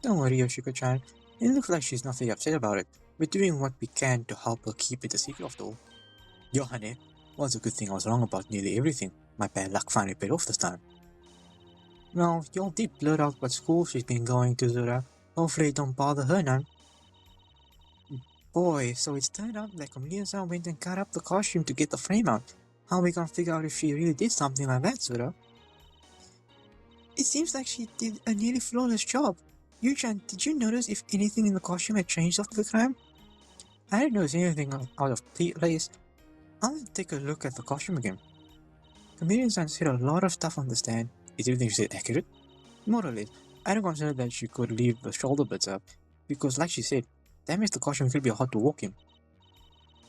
Don't worry, Yoshiko-chan. It looks like she's not very upset about it. We're doing what we can to help her keep it a secret after all. Yohane, well, it's a good thing I was wrong about nearly everything. My bad luck finally paid off this time. Well, y'all did blurt out what school she's been going to, Zura. Hopefully it don't bother her none. Boy, so it's turned out that Chameleon-san went and cut up the costume to get the frame out. How are we gonna figure out if she really did something like that, Zura? It seems like she did a nearly flawless job. Yu-chan, did you notice if anything in the costume had changed after the crime? I didn't notice anything out of place. I'll take a look at the costume again. Chameleon-san said a lot of stuff on the stand. Is everything she said accurate? More or less. I don't consider that she could leave the shoulder bits up, because like she said, that makes the costume could be hard to walk in.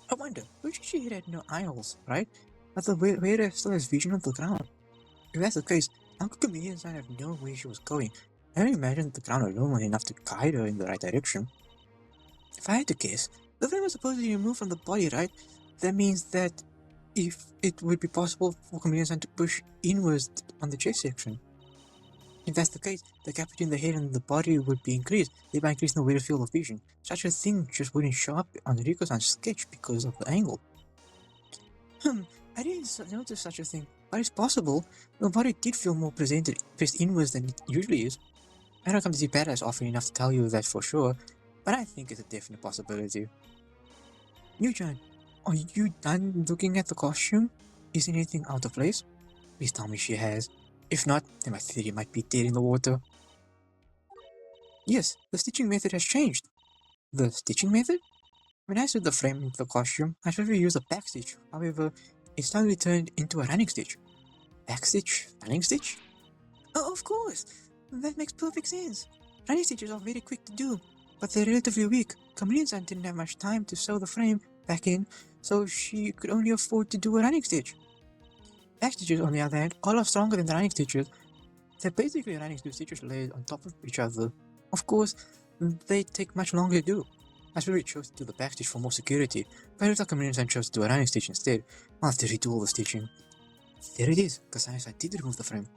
I wonder, which she had no eye holes, right? But the wearer still has vision of the ground. If that's the case, how could Chameleon-san have known where she was going? I don't imagine the ground alone was enough to guide her in the right direction. If I had to guess, the frame was supposedly removed from the body, right? That means that if it would be possible for Chameleon-san to push inwards on the chest section. If that's the case, the gap between the head and the body would be increased, thereby increasing the weight of field of vision. Such a thing just wouldn't show up on Riko-san's sketch because of the angle. I didn't notice such a thing, but it's possible. The body did feel more pressed inwards than it usually is. I don't come to see Paradise often enough to tell you that for sure, but I think it's a definite possibility. Yu-chan, are you done looking at the costume? Is anything out of place? Please tell me she has. If not, then my theory might be dead in the water. Yes, the stitching method has changed. The stitching method? When I sewed the frame into the costume, I tried to use a back stitch. However, it suddenly turned into a running stitch. Back stitch? Running stitch? Oh, of course! That makes perfect sense. Running stitches are very quick to do, but they're relatively weak. Chameleon-san didn't have much time to sew the frame back in, so she could only afford to do a running stitch. Back stitches, on the other hand, are a lot stronger than the running stitches. They're basically running two stitches layered on top of each other. Of course, they take much longer to do. I really chose to do the back stitch for more security, but if the Chameleon-san chose to do a running stitch instead, I'll have to redo all the stitching. There it is, Kasaya-san did remove the frame.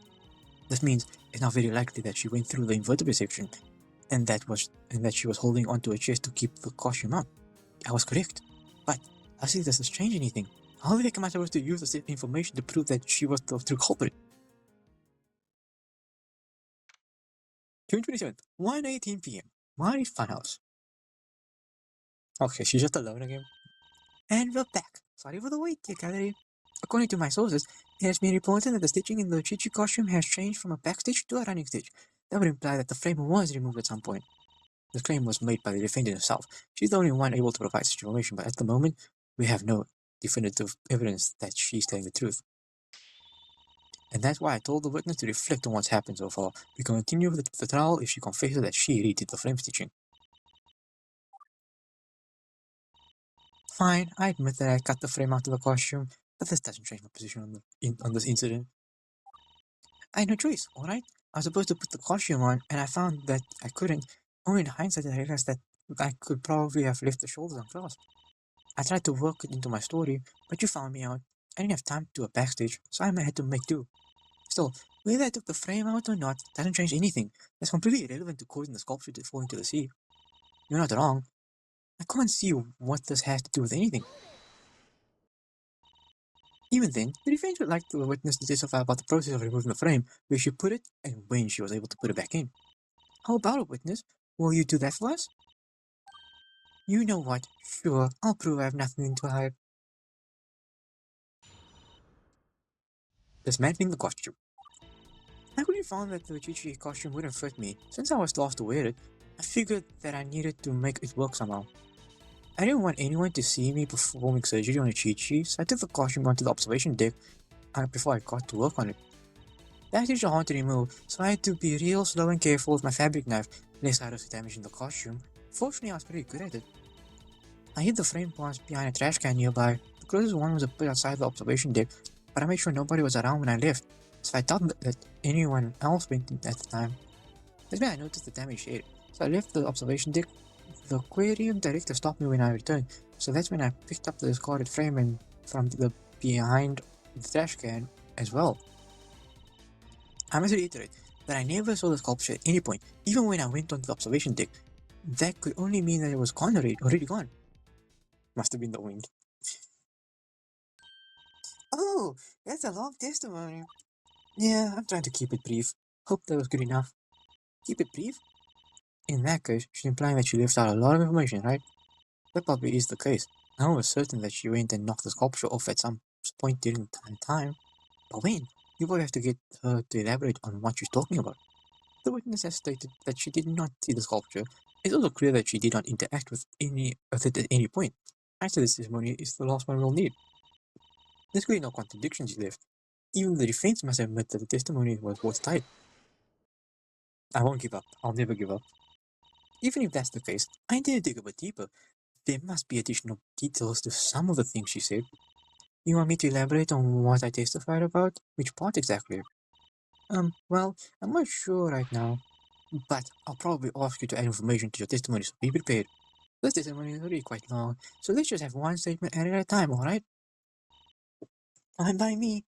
This means it's now very likely that she went through the invertebrate section, and that she was holding onto a chest to keep the costume up. I was correct. But how does this change anything? How the heck am I supposed to use this information to prove that she was the true culprit? June 27th, 1:18 p.m. Mari's Funhouse. Okay, she's just alone again. And we're back. Sorry for the wait, dear gallery. According to my sources, it has been reported that the stitching in the Chichi costume has changed from a back stitch to a running stitch. That would imply that the frame was removed at some point. The claim was made by the defendant herself. She's the only one able to provide such information, but at the moment, we have no definitive evidence that she's telling the truth. And that's why I told the witness to reflect on what's happened so far. We can continue with the trial if she confesses that she redid the frame stitching. Fine, I admit that I cut the frame out of the costume, but this doesn't change my position on this incident. I had no choice, alright? I was supposed to put the costume on, and I found that I couldn't. Only in hindsight did I realized that I could probably have left the shoulders unclasped. I tried to work it into my story, but you found me out. I didn't have time to do a backstage, so I had to make do. Still, whether I took the frame out or not doesn't change anything. That's completely irrelevant to causing the sculpture to fall into the sea. You're not wrong. I can't see what this has to do with anything. Even then, the defense would like the witness to testify about the process of removing the frame, where she put it, and when she was able to put it back in. How about it, witness? Will you do that for us? You know what? Sure, I'll prove I have nothing to hide. Dismantling the costume. I quickly found that the Chichi costume wouldn't fit me. Since I was the last to wear it, I figured that I needed to make it work somehow. I didn't want anyone to see me performing surgery on a Chi-Chi, so I took the costume onto the observation deck before I got to work on it. That is hard to remove, so I had to be real slow and careful with my fabric knife, lest I risk damaging the costume. Fortunately, I was pretty good at it. I hid the frame parts behind a trash can nearby. The closest one was a bit outside the observation deck, but I made sure nobody was around when I left, so I doubt that anyone else went in at the time. That's when I noticed the damage here, so I left the observation deck. The aquarium director stopped me when I returned, so that's when I picked up the discarded frame and from the behind the trash can as well. I must reiterate that I never saw the sculpture at any point, even when I went onto the observation deck. That could only mean that it was gone already gone. Must have been the wind. Oh, that's a long testimony. Yeah, I'm trying to keep it brief. Hope that was good enough. Keep it brief? In that case, she's implying that she left out a lot of information, right? That probably is the case. I was certain that she went and knocked the sculpture off at some point during the time. But when? You will have to get her to elaborate on what she's talking about. The witness has stated that she did not see the sculpture. It's also clear that she did not interact with it at any point. Actually, this testimony is the last one we'll need. There's really no contradictions left. Even the defense must admit that the testimony was watertight. I won't give up. I'll never give up. Even if that's the case, I need to dig a bit deeper. There must be additional details to some of the things she said. You want me to elaborate on what I testified about? Which part exactly? Well, I'm not sure right now, but I'll probably ask you to add information to your testimony, so be prepared. This testimony is already quite long, so let's just have one statement added at a time, alright? Fine by me.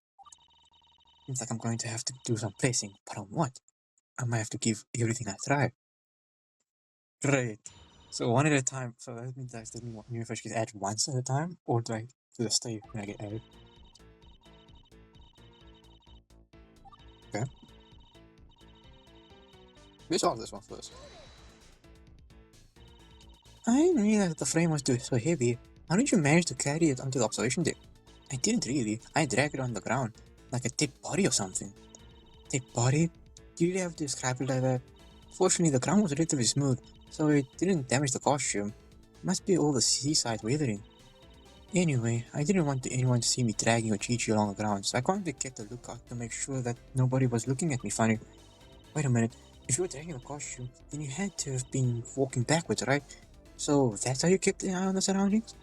Seems like I'm going to have to do some placing, but on what? I might have to give everything I try. Great. So one at a time. So that means I still need if I should add once at a time, or do I just stay when I get added? Okay. Let's solve this one first. I didn't realize that the frame was so heavy. How did you manage to carry it onto the observation deck? I didn't really. I dragged it on the ground, like a dead body or something. Dead body? Do you really have to describe it like that? Fortunately, the ground was relatively smooth, so it didn't damage the costume. Must be all the seaside weathering. Anyway, I didn't want anyone to see me dragging a Chi-Chi along the ground, so I constantly kept a lookout to make sure that nobody was looking at me funny. Wait a minute, if you were dragging the costume, then you had to have been walking backwards, right? So that's how you kept an eye on the surroundings?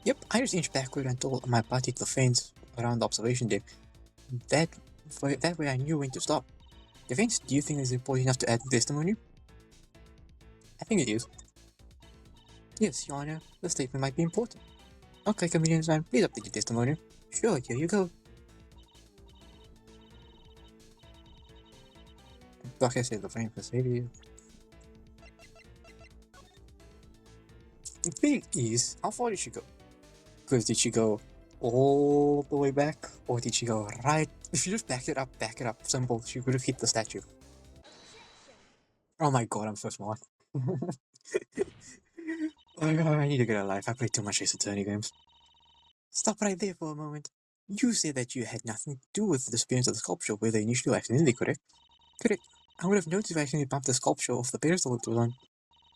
Yep, I just inched backward until my butt hit the fence around the observation deck. That way I knew when to stop. The fence, do you think is important enough to add to the testimony? I think it is. Yes, Your Honor, the statement might be important. Okay, Chameleon man, please update your testimony. Sure, here you go. Like I said, the frame for safety. The thing is, how far did she go? Because did she go all the way back, or did she go right? If you just back it up, simple, she would have hit the statue. Oh my god, I'm so smart. Oh my god, I need to get a life. I play too much Ace Attorney games. Stop right there for a moment. You said that you had nothing to do with the disappearance of the sculpture, whether initially or accidentally, correct? Correct. I would have noticed if I accidentally bumped the sculpture off the pedestal it was on.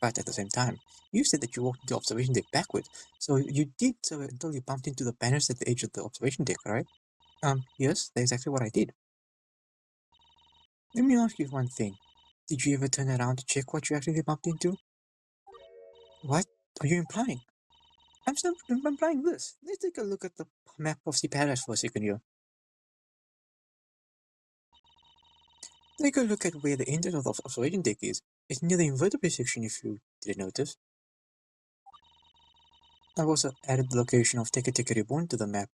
But at the same time, you said that you walked into the observation deck backward, so you did so until you bumped into the banners at the edge of the observation deck, right? Yes, that's exactly what I did. Let me ask you one thing. Did you ever turn around to check what you actually bumped into? What are you implying? I'm implying this. Let's take a look at the map of the palace for a second here. Take a look at where the entrance of the observation deck is. It's near the invertebrate section if you didn't notice. I've also added the location of Teka Teka Reborn to the map.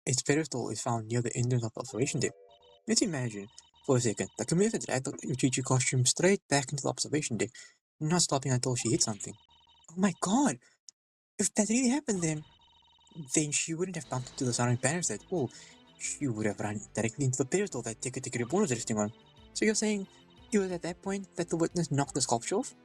Its pedestal is found near the entrance of the observation deck. Let's imagine, for a second, that Camilla dragged the Uchichi costume straight back into the observation deck, not stopping until she hit something. Oh my god! If that really happened then she wouldn't have bumped into the surrounding banners at all. she would have run directly into the pedestal that Ticker Reborn was resting on. So you're saying it was at that point that the witness knocked the sculpture off?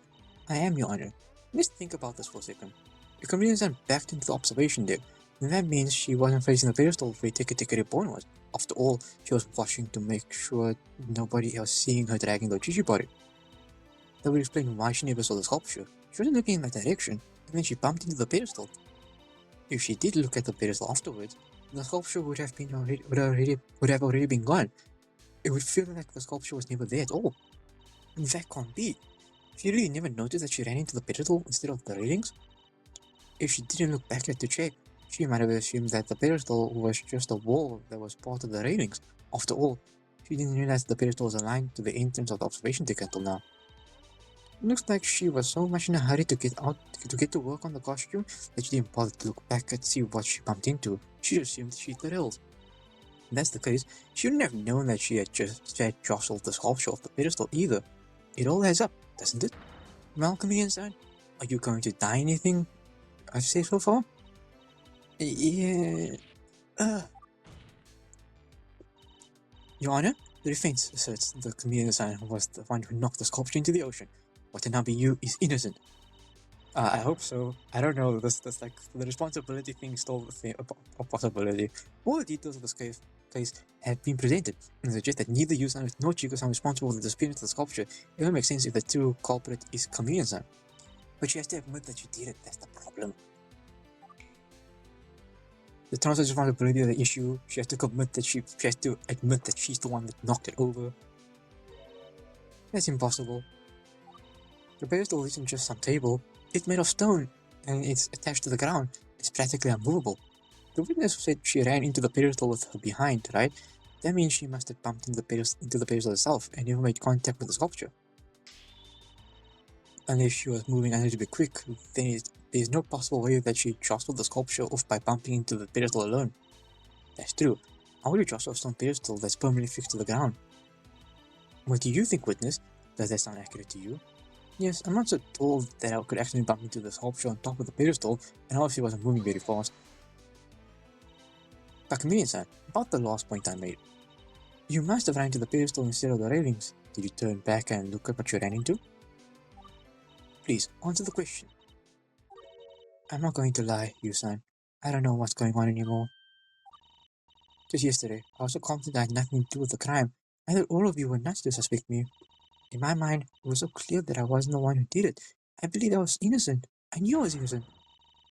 I am, Your Honor. Let's think about this for a second. If Chameleon backed into the observation deck, then that means she wasn't facing the pedestal where Ticker Reborn was. After all, she was watching to make sure nobody else seeing her dragging the Chichi body. That would explain why she never saw the sculpture. She wasn't looking in that direction, and then she bumped into the pedestal. If she did look at the pedestal afterwards, the sculpture would have already been gone. It would feel like the sculpture was never there at all. And that can't be. She really never noticed that she ran into the pedestal instead of the railings. If she didn't look back at to check, she might have assumed that the pedestal was just a wall that was part of the railings. After all, she didn't realize the pedestal was aligned to the entrance of the observation deck until now. It looks like she was so much in a hurry to get to work on the costume that she didn't bother to look back and see what she bumped into. She assumed she hit the rails. If that's the case, she wouldn't have known that she had jostled the sculpture off the pedestal either. It all adds up, doesn't it? Chameleon-san, are you going to die anything I've said so far? Yeah. Your Honor, the defense asserts the Chameleon-san was the one who knocked the sculpture into the ocean. Watanabe Yu is innocent. I hope so. I don't know. That's like the responsibility thing still a possibility. All the details of this case have been presented and suggest that neither Yu-san nor Chico-san are responsible for the disappearance of the sculpture. It only makes sense if the true culprit is Chameleon-san. But she has to admit that she did it. That's the problem. The transfer responsibility of the issue. She has to admit that she's the one that knocked it over. That's impossible. The pedestal isn't just some table. It's made of stone, and it's attached to the ground. It's practically unmovable. The witness said she ran into the pedestal with her behind, right? That means she must have bumped into the pedestal itself and never made contact with the sculpture. Unless she was moving a little bit quick, then there's no possible way that she jostled the sculpture off by bumping into the pedestal alone. That's true. How would you jostle a stone pedestal that's permanently fixed to the ground? What do you think, witness? Does that sound accurate to you? Yes, I'm not so told that I could actually bump into the sculpture on top of the pedestal, and obviously wasn't moving very fast. But Chameleon-san, about the last point I made. You must have ran into the pedestal instead of the railings. Did you turn back and look at what you ran into? Please, answer the question. I'm not going to lie, Yu-san. I don't know what's going on anymore. Just yesterday, I was so confident I had nothing to do with the crime. I thought all of you were nuts to suspect me. In my mind, it was so clear that I wasn't the one who did it. I believed I was innocent. I knew I was innocent.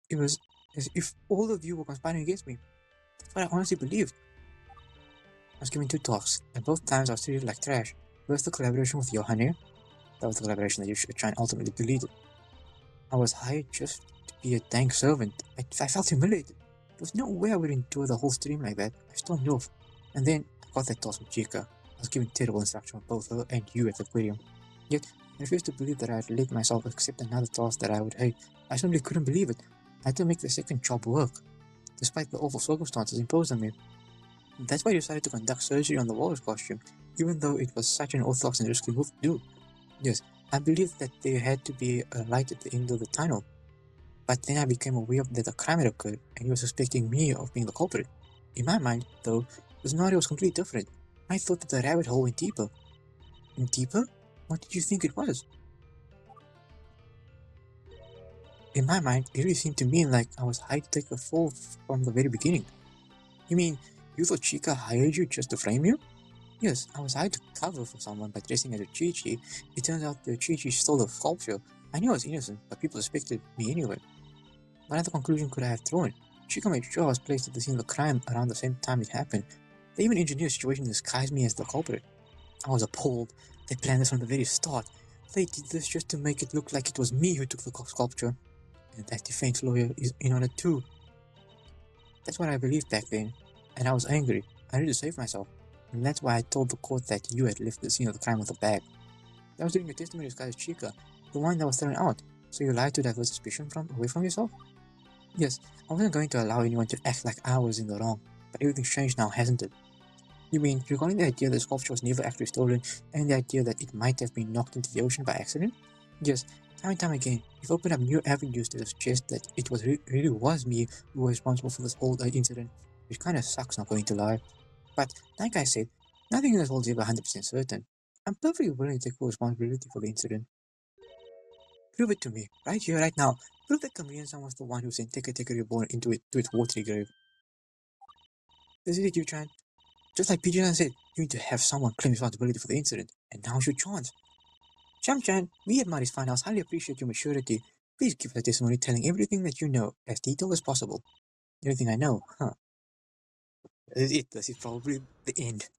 It was as if all of you were conspiring against me. That's what I honestly believed. I was given 2 talks, and both times I was treated like trash. First, the collaboration with Yohane. That was the collaboration that you should try and ultimately delete it. I was hired just to be a dang servant. I felt humiliated. There was no way I would endure the whole stream like that. I stormed off. And then I got that toss from Chica. I was given terrible instruction from both her and you at the aquarium. Yet, I refused to believe that I had let myself accept another task that I would hate. I simply couldn't believe it. I had to make the second job work, despite the awful circumstances imposed on me. That's why I decided to conduct surgery on the walrus costume, even though it was such an orthodox and risky move to do. Yes, I believed that there had to be a light at the end of the tunnel. But then I became aware that a crime had occurred, and he was suspecting me of being the culprit. In my mind, though, the scenario was completely different. I thought that the rabbit hole went deeper. And deeper? What did you think it was? In my mind, it really seemed to me like I was hired to take the fall from the very beginning. You mean, you thought Chica hired you just to frame you? Yes, I was hired to cover for someone by dressing as a Chi-Chi. It turns out the Chi-Chi stole the sculpture. I knew I was innocent, but people suspected me anyway. What other conclusion could I have drawn? Chica made sure I was placed at the scene of the crime around the same time it happened. They even engineered a situation to disguise me as the culprit. I was appalled. They planned this from the very start. They did this just to make it look like it was me who took the sculpture. And that defense lawyer is in on it too. That's what I believed back then. And I was angry. I needed to save myself. And that's why I told the court that you had left the scene of the crime with a bag. That was during your testimony disguised as Chica, the one that was thrown out. So you lied to divert suspicion away from yourself? Yes, I wasn't going to allow anyone to act like I was in the wrong. But everything's changed now, hasn't it? You mean, regarding the idea that the sculpture was never actually stolen, and the idea that it might have been knocked into the ocean by accident? Yes, time and time again, you've opened up new avenues to suggest that it really was me who was responsible for this whole incident, which kinda sucks, not going to lie. But, like I said, nothing in this world is ever 100% certain. I'm perfectly willing to take full responsibility for the incident. Prove it to me, right here, right now. Prove that Chameleon was the one who sent Tika Reborn into its watery grave. This is it, you Chan. Just like PJ said, you need to have someone claim responsibility for the incident, and now's your chance. Chan, we at Marty's Fine House highly appreciate your maturity. Please give us a testimony telling everything that you know, as detailed as possible. Everything I know, huh? This is probably the end.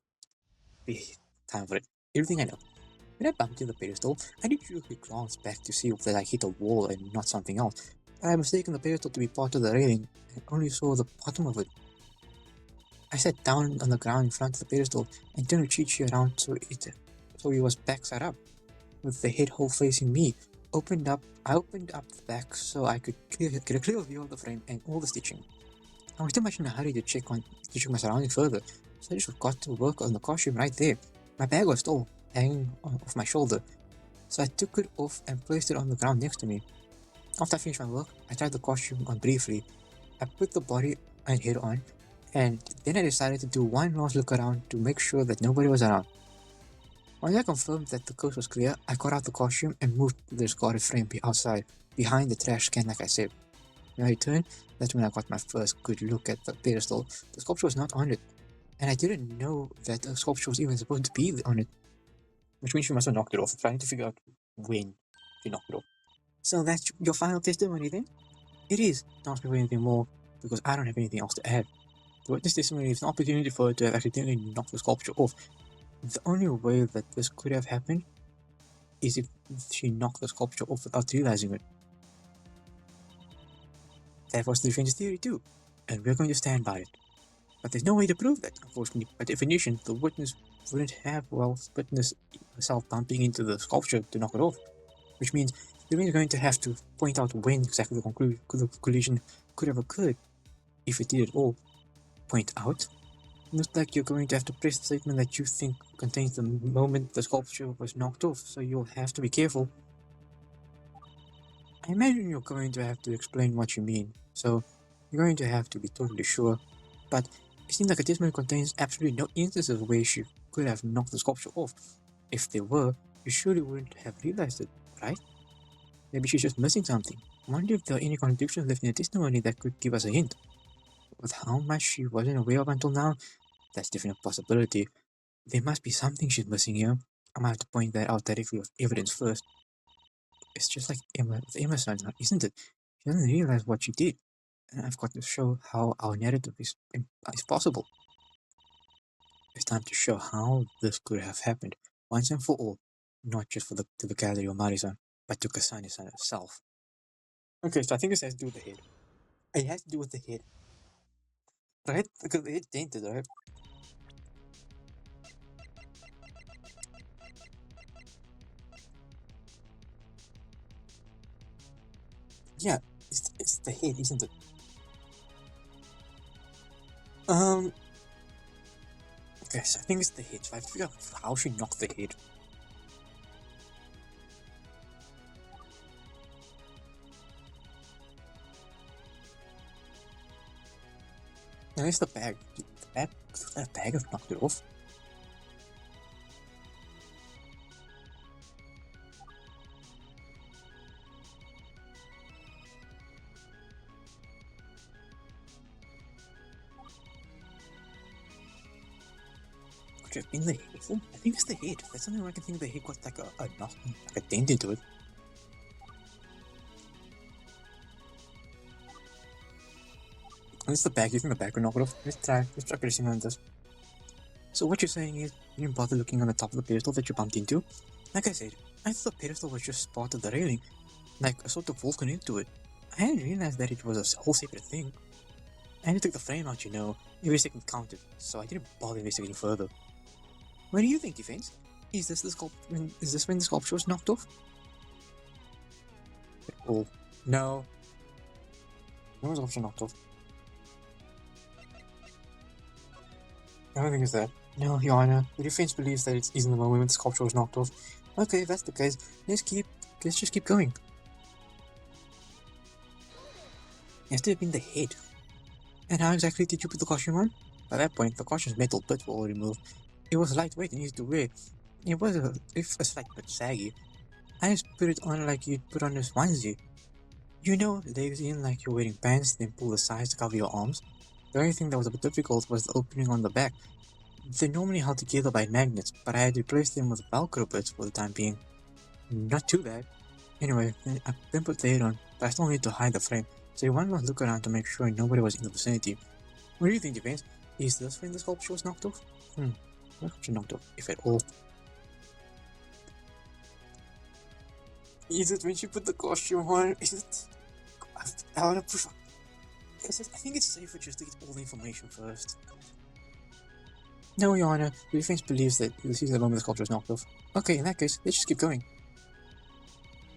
Time for it. Everything I know. When I bumped into the pedestal, I did a quick glance back to see that I hit a wall and not something else, but I had mistaken the pedestal to be part of the railing and only saw the bottom of it. I sat down on the ground in front of the pedestal and turned Chi-Chi around so he was backside up, with the head hole facing me. I opened up the back so I could get a clear view of the frame and all the stitching. I was too much in a hurry to check my surroundings further, so I just got to work on the costume right there. My bag was still hanging off my shoulder, so I took it off and placed it on the ground next to me. After I finished my work, I tried the costume on briefly. I put the body and head on, and then I decided to do one last look around to make sure that nobody was around. Once I confirmed that the coast was clear, I got out the costume and moved to the discarded frame outside, behind the trash can like I said. When I returned, that's when I got my first good look at the pedestal. The sculpture was not on it, and I didn't know that the sculpture was even supposed to be on it. Which means she must have knocked it off. I'm trying to figure out when she knocked it off. So that's your final testimony then? It is. Don't ask me for anything more, because I don't have anything else to add. The witness testimony is an opportunity for her to have accidentally knocked the sculpture off. The only way that this could have happened is if she knocked the sculpture off without realizing it. That was the defense's theory too, and we're going to stand by it. But there's no way to prove that, unfortunately. By definition, the witness wouldn't have witnessed herself bumping into the sculpture to knock it off, which means the going to have to point out when exactly the collision could have occurred, if it did at all. Point out? Looks like you're going to have to press the statement that you think contains the moment the sculpture was knocked off, so you'll have to be careful. I imagine you're going to have to explain what you mean, so you're going to have to be totally sure, but it seems like a testimony contains absolutely no instances where she could have knocked the sculpture off. If there were, you surely wouldn't have realized it, right? Maybe she's just missing something. I wonder if there are any contradictions left in the testimony that could give us a hint. With how much she wasn't aware of until now, that's definitely a possibility. There must be something she's missing here. I might have to point that out directly with evidence first. It's just like Emma with Emma's son, isn't it? She doesn't realize what she did, and I've got to show how our narrative is possible. It's time to show how this could have happened once and for all, not just to the gallery or Marisan, but to Kasane-san herself. Okay, so I think this has to do with the head. It has to do with the head. Right? Because the head's dented, right? Yeah, it's the head, isn't it? Okay, so I think it's the head. So I have to figure out how she knocked the head. Now it's the bag. The bag have knocked it off. Could have been the head. I think it's the head. That's the only way I can think the head got like a knock, like a dent into it. It's the bag. You think the bag would knock it off? Let's try pressing on this. So what you're saying is you didn't bother looking on the top of the pedestal that you bumped into? Like I said, I thought the pedestal was just part of the railing, like a sort of wall connected to it. I hadn't realized that it was a whole separate thing. I had to take the frame out, every second counted, so I didn't bother investigating further. What do you think, Defense? Is this when the sculpture was knocked off? Oh, no. When was the sculpture knocked off? I don't think it's that. No, Your Honor, the defense believes that it isn't the moment when the sculpture was knocked off. Okay, if that's the case, let's just keep going. It has to have been the head. And how exactly did you put the costume on? By that point, the costume's metal bits were all removed. It was lightweight and easy to wear. It was a slight bit saggy. I just put it on like you'd put on a onesie. You know, legs in like you're wearing pants, then pull the sides to cover your arms. The only thing that was a bit difficult was the opening on the back. They're normally held together by magnets, but I had to replace them with Velcro bits for the time being. Not too bad. Anyway, I then put the head on, but I still need to hide the frame, so you want to look around to make sure nobody was in the vicinity. What do you think, Defense? Is this when the sculpture was knocked off? What sculpture knocked off, if at all? Is it when she put the costume on? Is it? I wanna push. I think it's safer just to get all the information first. No, Your Honor, the defense believes that this is the moment the sculpture was knocked off. Okay, in that case, let's just keep going.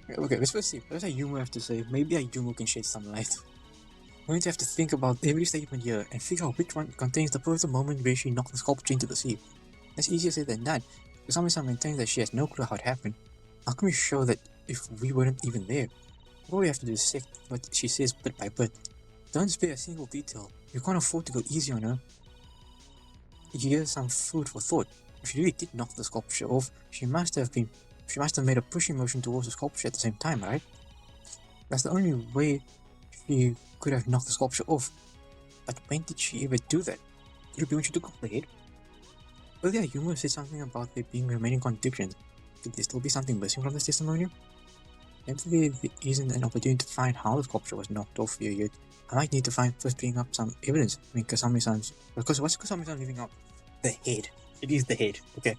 Okay, let's first see. What does Ayumu have to say? Maybe Ayumu can shed some light. We're going to have to think about every statement here and figure out which one contains the perfect moment where she knocked the sculpture into the sea. That's easier said than done, because Sami-san maintains that she has no clue how it happened. How can we show that if we weren't even there? All we have to do is dissect what she says bit by bit. Don't spare a single detail. You can't afford to go easy on her. Here's some food for thought. If she really did knock the sculpture off, she must have made a pushing motion towards the sculpture at the same time, right? That's the only way she could have knocked the sculpture off. But when did she ever do that? Could it be when she took off the head? Earlier, Yuma said something about there being remaining contradictions. Could there still be something missing from this testimony? Maybe there isn't an opportunity to find how the sculpture was knocked off here yet. I might need to first bring up some evidence. I mean, Kasami-san's... Because what's Kasami-san leaving out? The head. It is the head. Okay.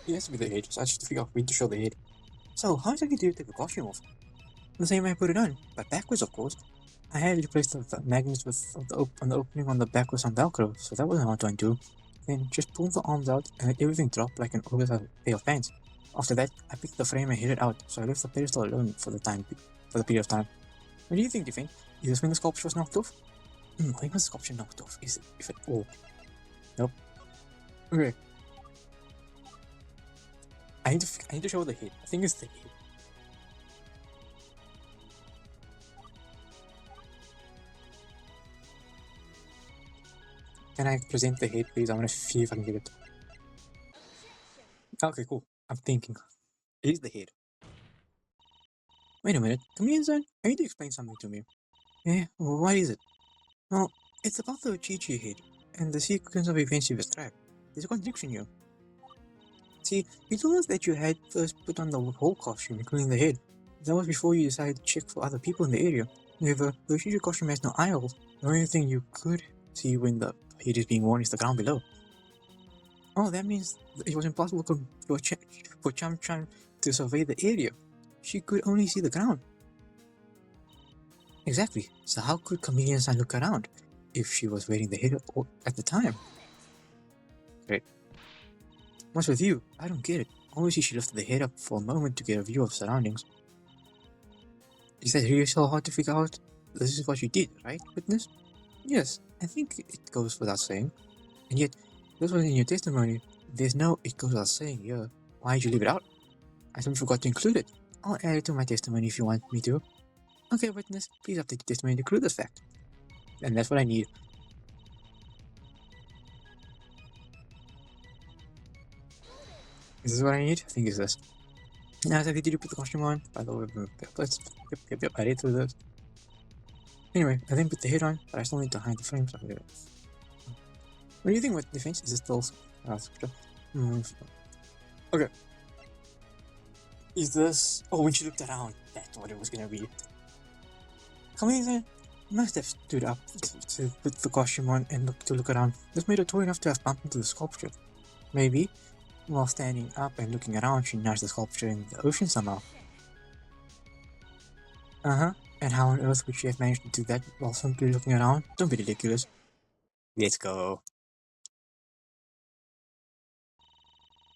It has to be the head, so I just figure out when to show the head. So, how exactly do you take the costume off? The same way I put it on, but backwards, of course. I had replaced the magnets on the opening on the back with some Velcro, so that wasn't hard to undo. Then just pull the arms out and let everything drop like an oversized pair of pants. After that, I picked the frame and hid it out, so I left the pedestal alone for the period of time. What do you think, Defend? Is this when the sculpture was knocked off? When was the sculpture knocked off? Is it, if at all? Nope. Okay. I need to show the head. I think it's the head. Can I present the head, please? I want to see if I can get it. Okay, cool. I'm thinking. It is the head. Wait a minute. Chameleon, I need to explain something to me. What is it? Well, it's about the Chi head and the sequence of events you described. There's a contradiction here. See, you told us that you had first put on the whole costume, including the head. That was before you decided to check for other people in the area. However, the Chi costume has no eye holes. The only thing you could see when the head is being worn is the ground below. Oh, that means it was impossible for Cham-Chan to survey the area. She could only see the ground. Exactly. So how could Chameleon-san look around if she was wearing the head at the time? Great. What's with you? I don't get it. Obviously she lifted the head up for a moment to get a view of surroundings. Is that really so hard to figure out? This is what you did, right, witness? Yes, I think it goes without saying. And yet, this was in your testimony. There's no it goes without saying here. Why did you leave it out? I simply forgot to include it. I'll add it to my testimony if you want me to. Okay, witness, please update the testimony to include this fact. And that's what I need. Is this what I need? I think it's this. Now, did you put the costume on? By the way, yep, I did through this. Anyway, I didn't put the head on, but I still need to hide the frames. What do you think with defense? Is it still... Okay. Is this... Oh, when she looked around, that's what it was gonna be. Chameleon must have stood up to put the costume on and look around. This made her tall enough to have bumped into the sculpture. Maybe, while standing up and looking around, she nudged the sculpture in the ocean somehow. And how on earth would she have managed to do that while simply looking around? Don't be ridiculous. Let's go.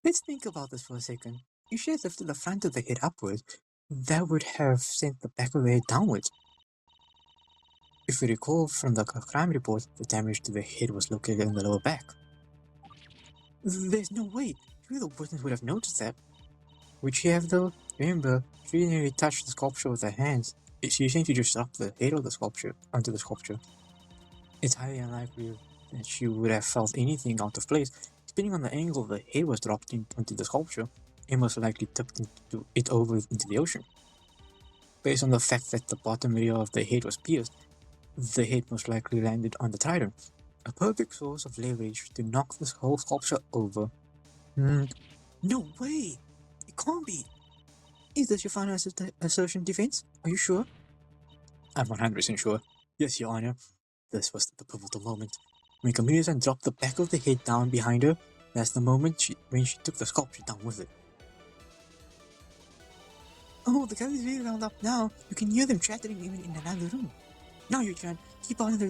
Let's think about this for a second. If she had lifted the front of the head upwards, that would have sent the back of the head downwards. If we recall from the crime report, the damage to the head was located in the lower back. There's no way. Surely the witness would have noticed that. Would she have though? Remember, she didn't really touch the sculpture with her hands. She essentially just dropped the head of the sculpture onto the sculpture. It's highly unlikely that she would have felt anything out of place. Depending on the angle the head was dropped onto the sculpture, it most likely tipped it over into the ocean. Based on the fact that the bottom area of the head was pierced, the head most likely landed on the trident, a perfect source of leverage to knock this whole sculpture over. No way! It can't be! Is this your final assertion, defense? Are you sure? I'm 100% sure. Yes, Your Honor. This was the pivotal moment. When Chameleon dropped the back of the head down behind her, that's the moment when she took the sculpture down with it. Oh, the gallery's really round up now. You can hear them chattering even in another room. Now, Yu-chan, keep on the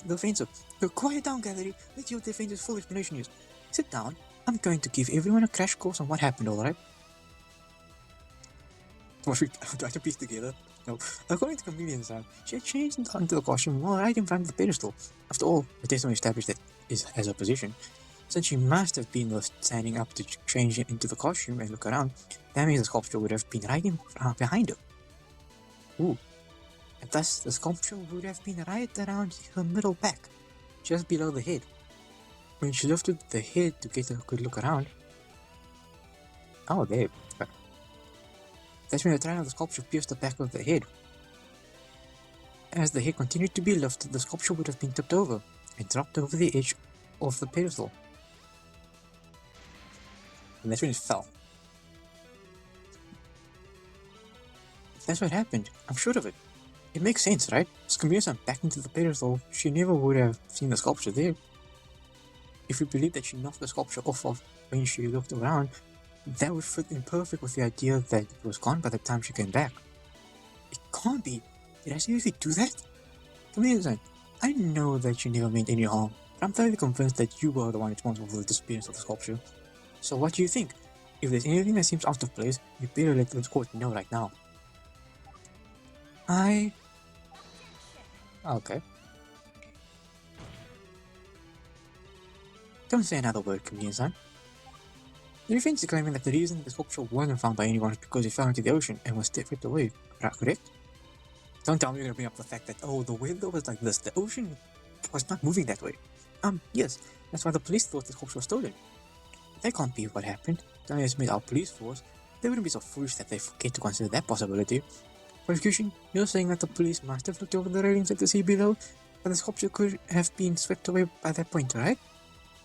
offensive. Go quiet down, gallery. Let's hear what the defense's full explanation is. Sit down. I'm going to give everyone a crash course on what happened, alright? What we try to piece together? No. According to Chameleon's side, she had changed into the costume while right in front of the pedestal. After all, the testimony established that is as a position. Since she must have been standing up to change into the costume and look around, that means the sculpture would have been right behind her. Ooh. And thus, the sculpture would have been right around her middle back, just below the head. When she lifted the head to get a good look around, oh, there. That's when the trident of the sculpture pierced the back of the head. As the head continued to be lifted, the sculpture would have been tipped over and dropped over the edge of the pedestal. And that's when it fell. If that's what happened, I'm sure of it. It makes sense, right? Chameleon back into the pedestal, she never would have seen the sculpture there. If we believe that she knocked the sculpture off of when she looked around, that would fit in perfect with the idea that it was gone by the time she came back. It can't be. Did I seriously do that? Chameleon, I know that you never meant any harm, but I'm thoroughly convinced that you were the one responsible for the disappearance of the sculpture. So what do you think? If there's anything that seems out of place, you better let the court know right now. Okay. Don't say another word, Chameleon. The defense is claiming that the reason the sculpture wasn't found by anyone is because it fell into the ocean and was swept away. Correct? Don't tell me you're gonna bring up the fact that, oh, the window was like this. The ocean was not moving that way. Yes, that's why the police thought the sculpture was stolen. That can't be what happened. Don't underestimate our police force. They wouldn't be so foolish that they forget to consider that possibility. Prosecution, you're saying that the police must have looked over the railings at the sea below, but the sculpture could have been swept away by that point, right?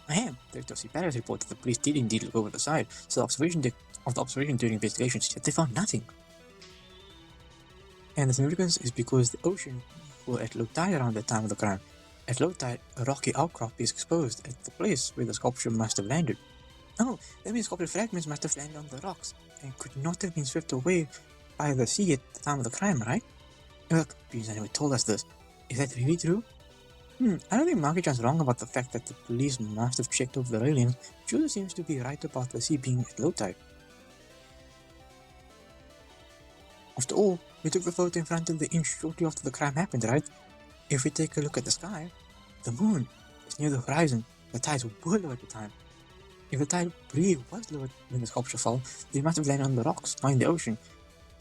I am. Director C. Paris reported that the police did indeed look over the side, so the observation during investigation said they found nothing. And the significance is because the ocean were at low tide around the time of the crime. At low tide, a rocky outcrop is exposed at the place where the sculpture must have landed. Oh, that means sculpture fragments must have landed on the rocks and could not have been swept away by the sea at the time of the crime, right? Look, Bizarre told us this. Is that really true? I don't think Maki-chan's wrong about the fact that the police must have checked over the railings. Judo seems to be right about the sea being at low tide. After all, we took the photo in front of the inch shortly after the crime happened, right? If we take a look at the sky, the moon is near the horizon. The tides were low at the time. If the tide really was low when the sculpture fell, they must have landed on the rocks, not in the ocean.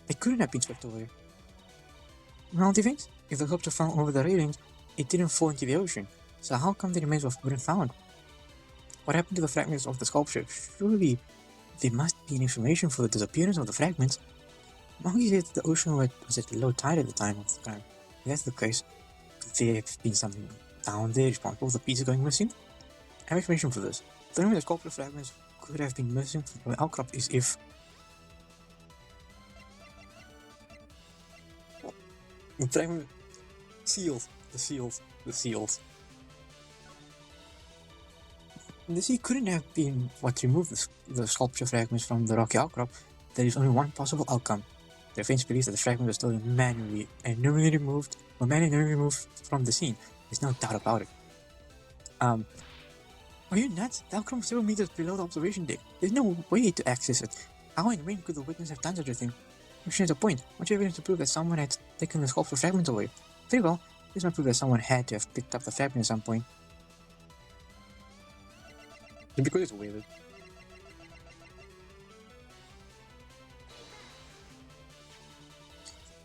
They couldn't have been swept away. Well, do you think? If the sculpture fell over the railings, it didn't fall into the ocean. So how come the remains weren't found? What happened to the fragments of the sculpture? Surely there must be an explanation for the disappearance of the fragments. Monkey said the ocean was at low tide at the time of the crime. If that's the case, could there have been something down there responsible for the pieces going missing? I have explanation for this. The only way the sculpture fragments could have been missing from the outcrop is if the fragment seals. The seals. The sea couldn't have been what removed the sculpture fragments from the rocky outcrop. There is only one possible outcome. The defense believes that the fragments were stolen manually and manually removed from the scene. There's no doubt about it. Are you nuts? The outcrop was several meters below the observation deck. There's no way to access it. How and when could the witness have done such a thing? Which is the point. Much evidence to prove that someone had taken the sculpture fragments away. Very well, this might prove that someone had to have picked up the fragment at some point. Because it's weird.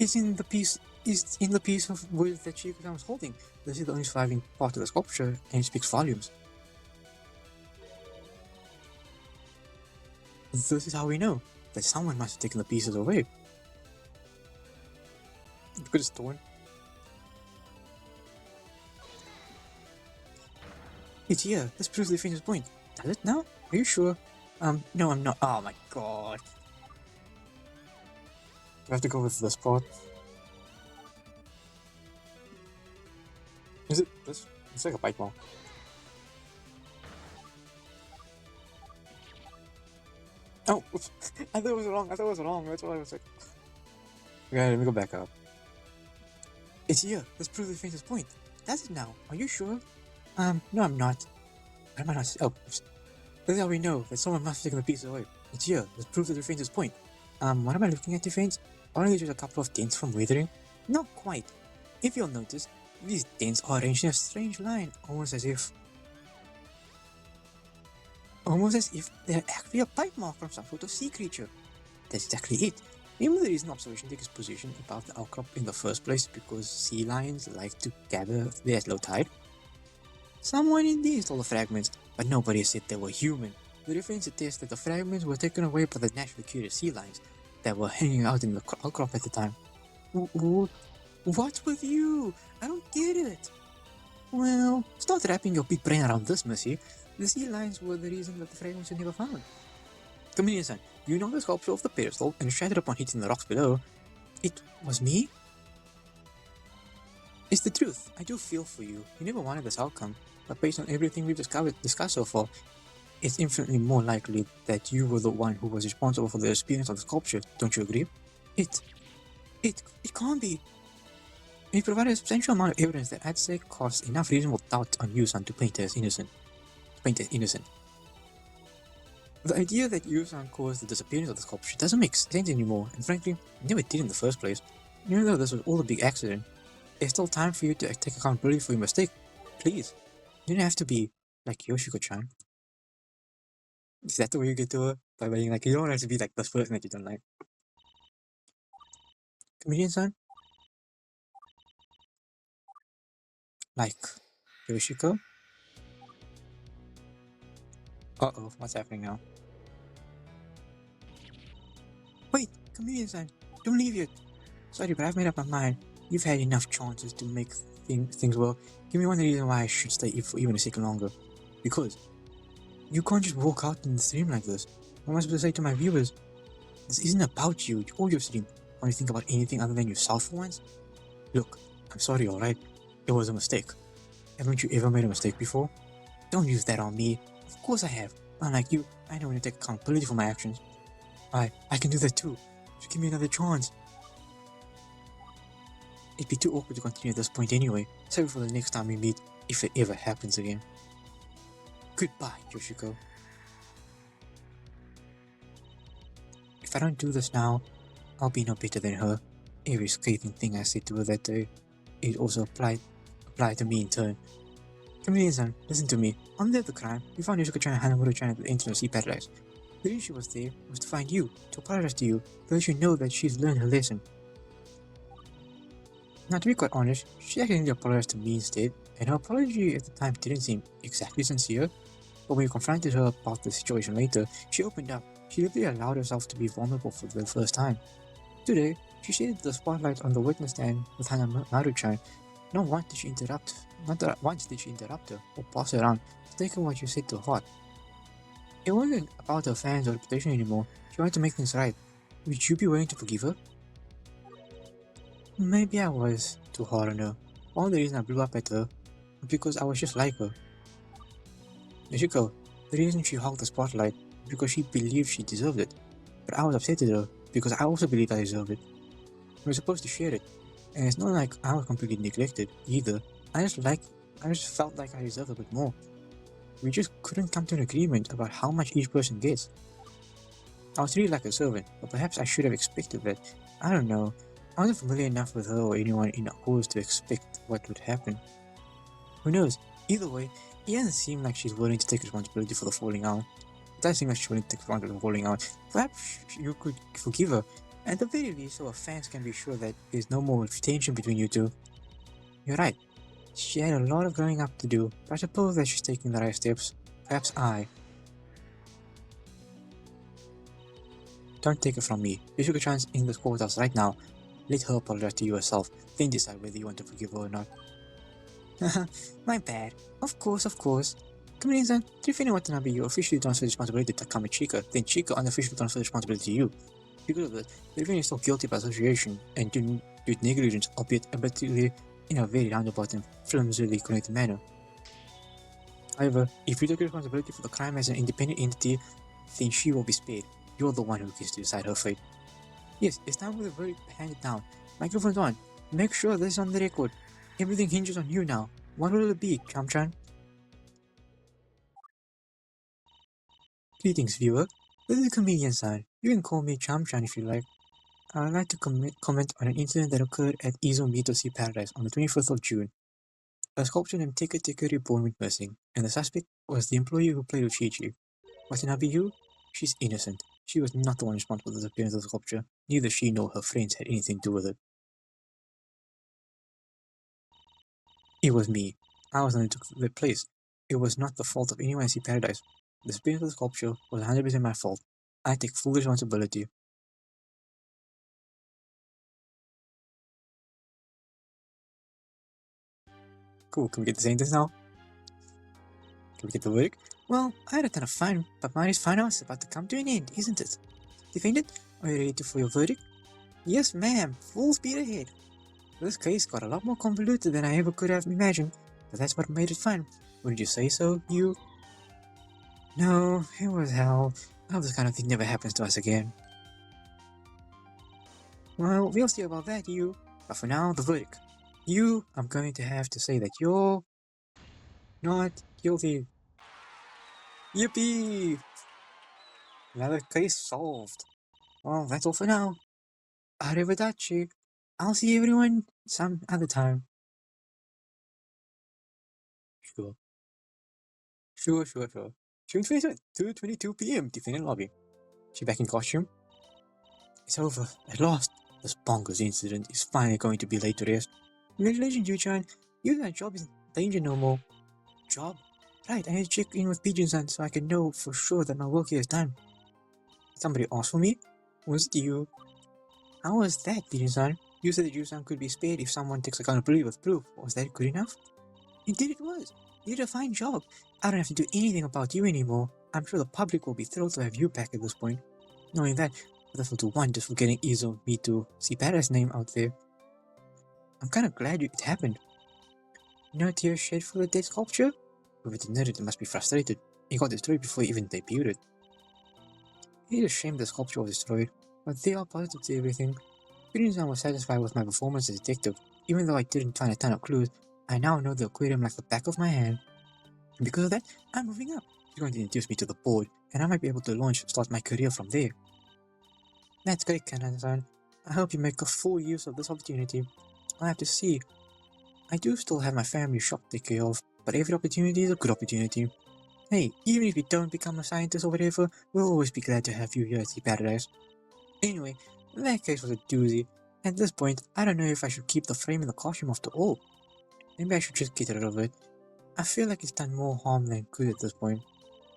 It's in the piece. It's in the piece of wood that Gyakuten was holding. This is the only surviving part of the sculpture, and it speaks volumes. This is how we know that someone must have taken the pieces away. You could have stolen. It's here. This proves the famous point. Does it now? Are you sure? No, I'm not. Oh my god. Do I have to go with this part? Is it this? It's like a bite ball. Oh, oops. I thought it was wrong. That's what I was like. Okay, let me go back up. It's here. This proves the famous point. Does it now? Are you sure? No, I'm not. Why am I not? Oh, oops. This is how we know that someone must have taken the piece away. It's here. This proves the defense's point. What am I looking at, defense? Aren't these just a couple of dents from weathering? Not quite. If you'll notice, these dents are arranged in a strange line, almost as if they're actually a bite mark from some sort of sea creature. That's exactly it. Remember the reason observation took its position above the outcrop in the first place because sea lions like to gather there at low tide? Someone indeed stole the fragments, but nobody said they were human. The defense attests that the fragments were taken away by the naturally curious sea lions that were hanging out in the outcrop at the time. What's with you? I don't get it. Well, start wrapping your big brain around this, Missy. The sea lions were the reason that the fragments were never found. Chameleon-san, you know the sculpture of the pedestal and shattered upon hitting the rocks below. It was me? It's the truth. I do feel for you. You never wanted this outcome, but based on everything we've discussed so far, it's infinitely more likely that you were the one who was responsible for the experience of the sculpture. Don't you agree? It can't be. We provided a substantial amount of evidence that I'd say caused enough reasonable doubt on Yu-san to paint as innocent. The idea that Yu-san caused the disappearance of the sculpture doesn't make sense anymore, and frankly, never did in the first place. Even though this was all a big accident, there's still time for you to take accountability for your mistake. Please. You don't have to be like Yoshiko-chan. Is that the way you get to her? By being like, you don't have to be like this person that you don't like. Chameleon-san? Like Yoshiko? Uh-oh, what's happening now? Wait, Chameleon-san, don't leave yet. Sorry, but I've made up my mind. You've had enough chances to make things well. Give me one reason why I should stay for even a second longer. Because you can't just walk out in the stream like this. What am I supposed to say to my viewers? This isn't about you or your stream. Want to think about anything other than yourself for once? Look, I'm sorry, alright? It was a mistake. Haven't you ever made a mistake before? Don't use that on me. Of course I have. Unlike you, I know when to take accountability for my actions. I can do that too. Just give me another chance. It'd be too awkward to continue at this point anyway. Save it for the next time we meet, if it ever happens again. Goodbye, Yoshiko. If I don't do this now, I'll be no better than her. Every scathing thing I said to her that day, it also applied to me in turn. Chameleon-san, listen to me. On the day of the crime, we found Yoshiko-chan and Hanamura-chan at the entrance of Sea Paradise. The reason she was there was to find you, to apologize to you, to let you know that she's learned her lesson. Now, to be quite honest, she actually apologized to me instead, and her apology at the time didn't seem exactly sincere. But when we confronted her about the situation later, she opened up. She literally allowed herself to be vulnerable for the first time. Today, she shaded the spotlight on the witness stand with Hanamaru-chan. Not once did she interrupt her or pass her around, taking what you said to heart. It wasn't about her fans or reputation anymore. She wanted to make things right. Would you be willing to forgive her? Maybe I was too hard on her. All the reason I blew up at her was because I was just like her. Yoshiko, the reason she hogged the spotlight was because she believed she deserved it. But I was upset at her because I also believed I deserved it. We were supposed to share it, and it's not like I was completely neglected either. I just felt like I deserved a bit more. We just couldn't come to an agreement about how much each person gets. I was treated like a servant, but perhaps I should have expected that. I don't know. I wasn't familiar enough with her or anyone in Oz to expect what would happen. Who knows? Either way, it doesn't seem like she's willing to take responsibility for the falling out. It does seem like she's willing to take responsibility for the falling out. Perhaps you could forgive her. At the very least, so our fans can be sure that there's no more tension between you two. You're right. She had a lot of growing up to do, but I suppose that she's taking the right steps. Perhaps I. Don't take it from me. You took a chance in the courthouse right now. Let her apologize to you herself, then decide whether you want to forgive her or not. My bad. Of course, of course. Chameleon-san, if anyone to be you officially transfer responsibility to Kamichika, then Chica unofficially transfer responsibility to you. Because of this, the is still guilty by association and due to negligence, albeit admittedly in a very roundabout and flimsily connected manner. However, if you take responsibility for the crime as an independent entity, then she will be spared. You're the one who gets to decide her fate. Yes, it's time for the verdict handed down. Microphone's on. Make sure this is on the record. Everything hinges on you now. What will it be, Chamchan? Greetings, viewer. This is Chameleon-san. You can call me Chamchan if you like. I would like to comment on an incident that occurred at Izumito Sea Paradise on the 25th of June. A sculpture named Tika Tika Reborn went missing, and the suspect was the employee who played with Chi-Chi. Watanabe Yu? She's innocent. She was not the one responsible for the disappearance of the sculpture. Neither she nor her friends had anything to do with it. It was me. I was the one who took the place. It was not the fault of anyone in Sea Paradise. The disappearance of the sculpture was 100% my fault. I take full responsibility. Cool, can we get the sentence now? Can we get the verdict? Well, I had a ton of fun, but Mari's fun hour is about to come to an end, isn't it? Defendant, are you ready for your verdict? Yes, ma'am. Full speed ahead. This case got a lot more convoluted than I ever could have imagined, but that's what made it fun. Wouldn't you say so, you? No, it was hell. I hope this kind of thing never happens to us again. Well, we'll see about that, you. But for now, the verdict. You, I'm going to have to say that you're not guilty. Yippee! Another case solved. Well, that's all for now. Arrivederci. I'll see everyone some other time. Sure. Sure. June 27th, 2:22 p.m. Defendant lobby. She back in costume? It's over. At last. This bonkers incident is finally going to be laid to rest. Congratulations, Yu-chan. Your job is in danger no more. Job? Right, I need to check in with Pigeon-san so I can know for sure that my work here is done. Somebody asked for me? Was it you? How was that, Pigeon-san? You said that Yu-san could be spared if someone takes accountability with proof. Was that good enough? Indeed it was. You did a fine job. I don't have to do anything about you anymore. I'm sure the public will be thrilled to have you back at this point. Knowing that, others will do wonders for getting Izumito Sea Paradise name out there. I'm kind of glad it happened. No tears shed for the dead sculpture? Whoever denied it must be frustrated. It got destroyed before it even debuted. It is a shame the sculpture was destroyed, but they are positive to everything. Pigeon-san was satisfied with my performance as a detective. Even though I didn't find a ton of clues, I now know the aquarium like the back of my hand. And because of that, I'm moving up. She's going to introduce me to the board, and I might be able to start my career from there. That's great, Kanan-san. I hope you make a full use of this opportunity. I'll have to see. I do still have my family shop to take care of, but every opportunity is a good opportunity. Hey, even if you don't become a scientist or whatever, we'll always be glad to have you here at Sea Paradise. Anyway, that case was a doozy. At this point, I don't know if I should keep the frame in the costume after all. Maybe I should just get rid of it. I feel like it's done more harm than good at this point.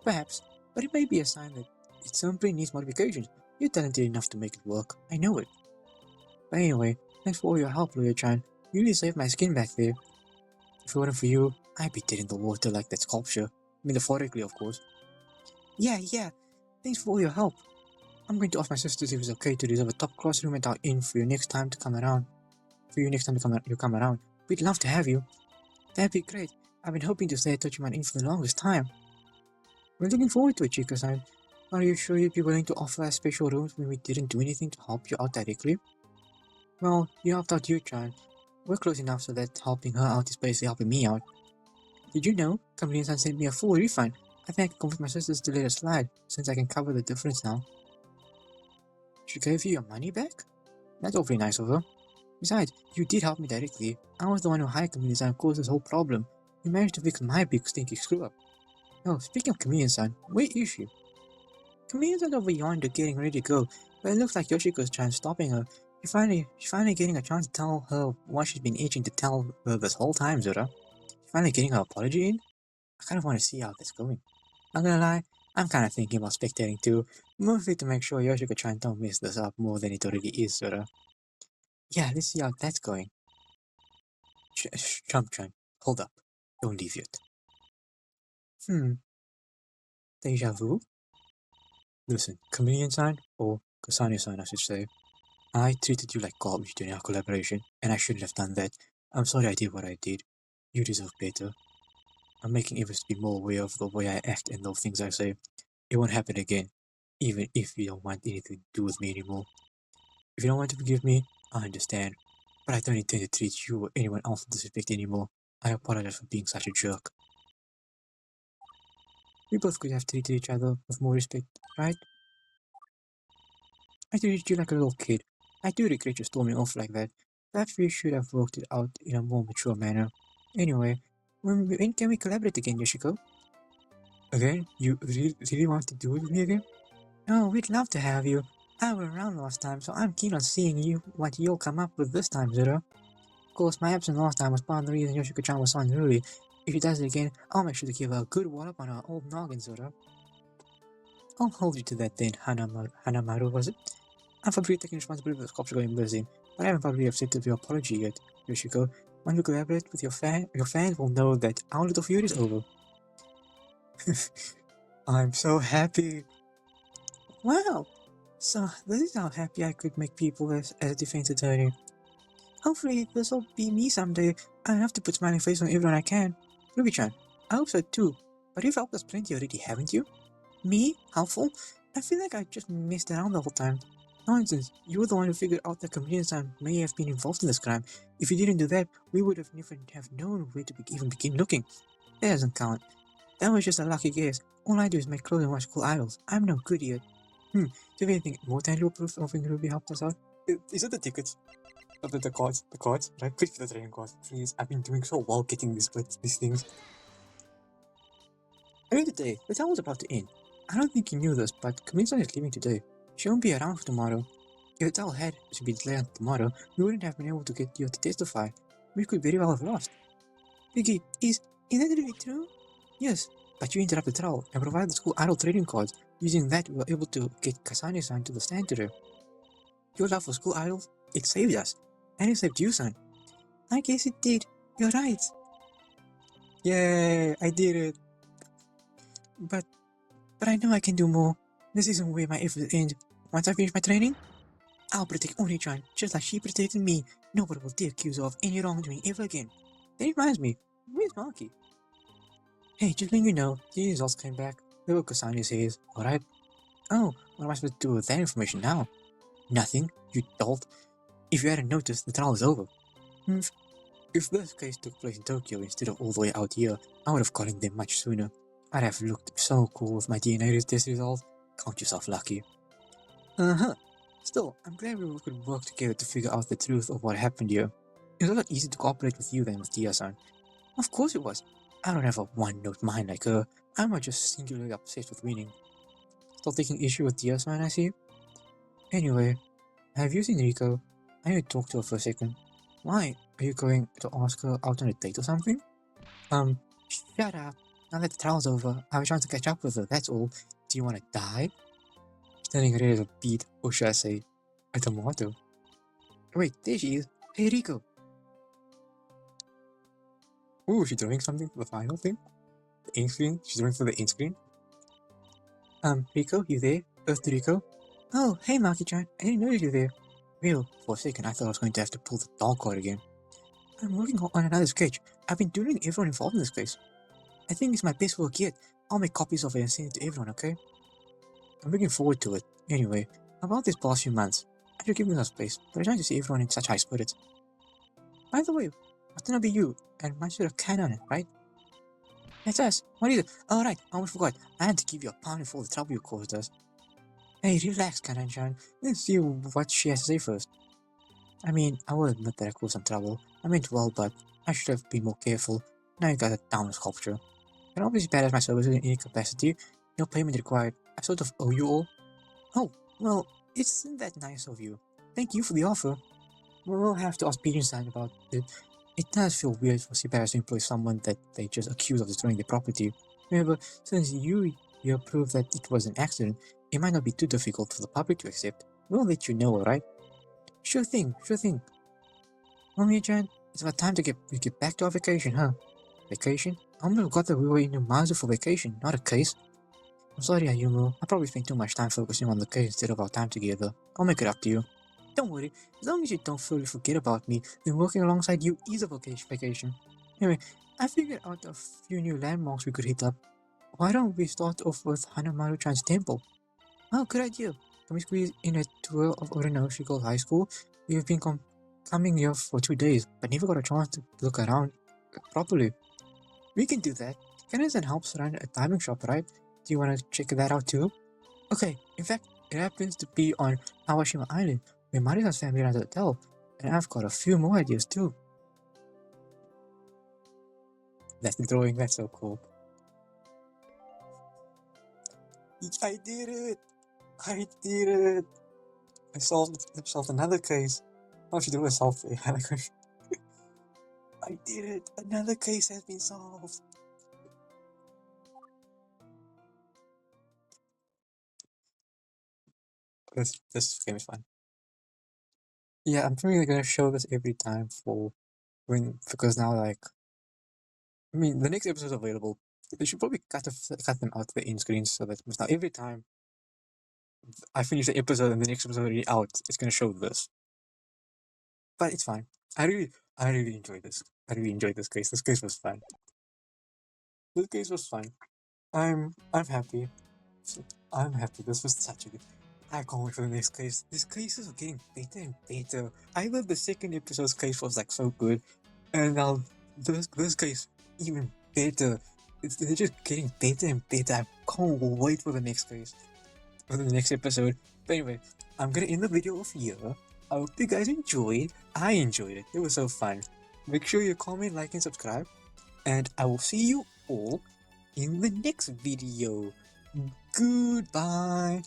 Perhaps, but it may be a sign that it simply needs modifications. You're talented enough to make it work, I know it. But anyway, thanks for all your help, Lawyer-chan. You really saved my skin back there. If it weren't for you, I'd be dead in the water like that sculpture. Metaphorically, of course. Yeah. Thanks for all your help. I'm going to ask my sisters if it's okay to reserve a top-class room at our inn for you next time to come around. You come around. We'd love to have you. That'd be great. I've been hoping to stay at Tochiman Inn for the longest time. We're looking forward to it, Chica-san. Are you sure you'd be willing to offer us special rooms when we didn't do anything to help you out directly? Well, you helped out Yu-chan. We're close enough so that helping her out is basically helping me out. Did you know? Chameleon-san sent me a full refund. I think I can convince my sisters to let it slide, since I can cover the difference now. She gave you your money back? That's awfully nice of her. Besides, you did help me directly. I was the one who hired Chameleon-san and caused this whole problem. You managed to fix my big stinky screw-up. Oh, speaking of Chameleon-san, where is she? Chameleon-san's over yonder getting ready to go. But it looks like Yoshiko's trying stopping her. She's finally getting a chance to tell her what she's been itching to tell her this whole time, Zora. She's finally getting her apology in. I kind of want to see how that's going. Not gonna lie, I'm kind of thinking about spectating too, mostly to make sure Yoshiko-chan don't mess this up more than it already is, Zora. Yeah, let's see how that's going. Trump-chan, hold up. Don't leave yet. Deja vu? Listen, Chameleon-san, or Kasane-san I should say, I treated you like garbage during our collaboration, and I shouldn't have done that. I'm sorry I did what I did. You deserve better. I'm making efforts to be more aware of the way I act and the things I say. It won't happen again, even if you don't want anything to do with me anymore. If you don't want to forgive me, I understand, but I don't intend to treat you or anyone else with disrespect anymore. I apologize for being such a jerk. We both could have treated each other with more respect, right? I treated you like a little kid. I do regret you storming off like that. Perhaps we should have worked it out in a more mature manner. Anyway, when can we collaborate again, Yoshiko? Again? You really want to do it with me again? Oh, we'd love to have you. I was around last time, so I'm keen on seeing what you'll come up with this time, Zero. Of course, my absence last time was part of the reason Yoshiko-chan was so unruly. If she does it again, I'll make sure to give her a good wallop on her old noggin, Zoro. I'll hold you to that then, Hanamaru, was it? I'm probably taking responsibility for the sculpture going busy, but I haven't probably accepted your apology yet, Yoshiko. When you collaborate with your fans will know that our little feud is over. I'm so happy. Wow! So, this is how happy I could make people as a defense attorney. Hopefully, this'll be me someday. I have to put smiling face on everyone I can. Ruby-chan, I hope so too. But you've helped us plenty already, haven't you? Me? Helpful? I feel like I just messed around the whole time. Nonsense, you were the one who figured out that Chameleon-san may have been involved in this crime. If you didn't do that, we would have never have known where to even begin looking. That doesn't count. That was just a lucky guess. All I do is make clothes and watch cool idols. I'm no good yet. Do you have anything more tangible proof of when Ruby helped us out? Is it the tickets? The cards, right? Please the trading cards, please. I've been doing so well getting these things. Earlier today, the trial was about to end. I don't think you knew this, but Kamisa is leaving today. She won't be around for tomorrow. If the trial had to be delayed until tomorrow, we wouldn't have been able to get you to testify. We could very well have lost. Vicky, is that really true? Yes, but you interrupted the trial and provided the school idol trading cards. Using that, we were able to get Kasane-san to the stand today. Your love for school idols, it saved us. And it saved you, son. I guess it did. You're right. Yay, I did it. But I know I can do more. This isn't where my efforts end. Once I finish my training, I'll protect Oni-chan, just like she protected me. Nobody will dare accuse her of any wrongdoing ever again. That reminds me, where's Marky? Hey, just letting you know, the results came back. They were Kasane's hairs, alright? Oh, what am I supposed to do with that information now? Nothing, you dolt. If you hadn't noticed, the trial is over. If this case took place in Tokyo instead of all the way out here, I would have gotten them much sooner. I'd have looked so cool with my DNA test results. Count yourself lucky. Still, I'm glad we could work together to figure out the truth of what happened here. It was a lot easier to cooperate with you than with Tia-san. Of course it was. I don't have a one-note mind like her. I'm just singularly obsessed with winning. Still taking issue with Tia-san, I see. Anyway, have you seen Riko? I need to talk to her for a second. Why? Are you going to ask her out on a date or something? Shut up. Now that the trial's over, I was trying to catch up with her, that's all. Do you want to die? Standing ready as a beet, or should I say, a tomato? Wait, there she is. Hey, Riko. Ooh, she's drawing something for the final thing? The ink screen? She's drawing for the ink screen? Riko, you there? Earth to Riko? Oh, hey, Maki-chan. I didn't notice you there. Real, for a second I thought I was going to have to pull the dog card again. I'm working on another sketch. I've been doing everyone involved in this case. I think it's my best work yet. I'll make copies of it and send it to everyone, okay? I'm looking forward to it. Anyway, about this past few months, I should give me some space, but I'm trying to see everyone in such high spirits. By the way, must not be you, and mine should have can on it, right? That's us. What is it? Oh, right, I almost forgot. I had to give you a pound for all the trouble you caused us. Hey, relax, Kanan-chan. Let's see what she has to say first. I mean, I will admit that I caused some trouble. I meant well, but I should have been more careful. Now you got a down sculpture. Can obviously badass my services in any capacity. No payment required. I sort of owe you all. Oh, well, Isn't that nice of you? Thank you for the offer. We'll have to ask Peterson about it. It does feel weird for CPS to employ someone that they just accused of destroying their property. However, since you proved that it was an accident, it might not be too difficult for the public to accept. We'll let you know, alright? Sure thing, sure thing. Well, Mia-chan, it's about time to get back to our vacation, huh? Vacation? I almost forgot that we were in Umazu for vacation, not a case. I'm sorry, Ayumu. I probably spent too much time focusing on the case instead of our time together. I'll make it up to you. Don't worry, as long as you don't fully forget about me, then working alongside you is a vacation. Anyway, I figured out a few new landmarks we could hit up. Why don't we start off with Hanamaru-chan's temple? Oh, good idea. Can we squeeze in a tour of Orinoshi Girls High School? We've been coming here for 2 days, but never got a chance to look around properly. We can do that. Kennison helps run a timing shop, right? Do you want to check that out too? Okay, in fact, it happens to be on Awashima Island, where Marina's family runs a hotel, and I've got a few more ideas too. That's the drawing, that's so cool. I did it! I did it! I solved another case. How should do a solve it? I did it! Another case has been solved! This game is fun. Yeah, I'm probably gonna show this every time because now I mean the next episode is available. They should probably cut them out to the end screens so that now every time I finish the episode and the next episode already out, it's gonna show this. But it's fine. I really enjoyed this. I really enjoyed this case. This case was fun. This case was fun. I'm happy. I'm happy. This was such a good. I can't wait for the next case. These cases are getting better and better. I thought the second episode's case was so good, and now this case even better. They're just getting better and better. I can't wait for the next case, for the next episode. But anyway, I'm gonna end the video off here. I hope you guys enjoyed. I enjoyed it. It was so fun. Make sure you comment, like, and subscribe. And I will see you all in the next video. Goodbye.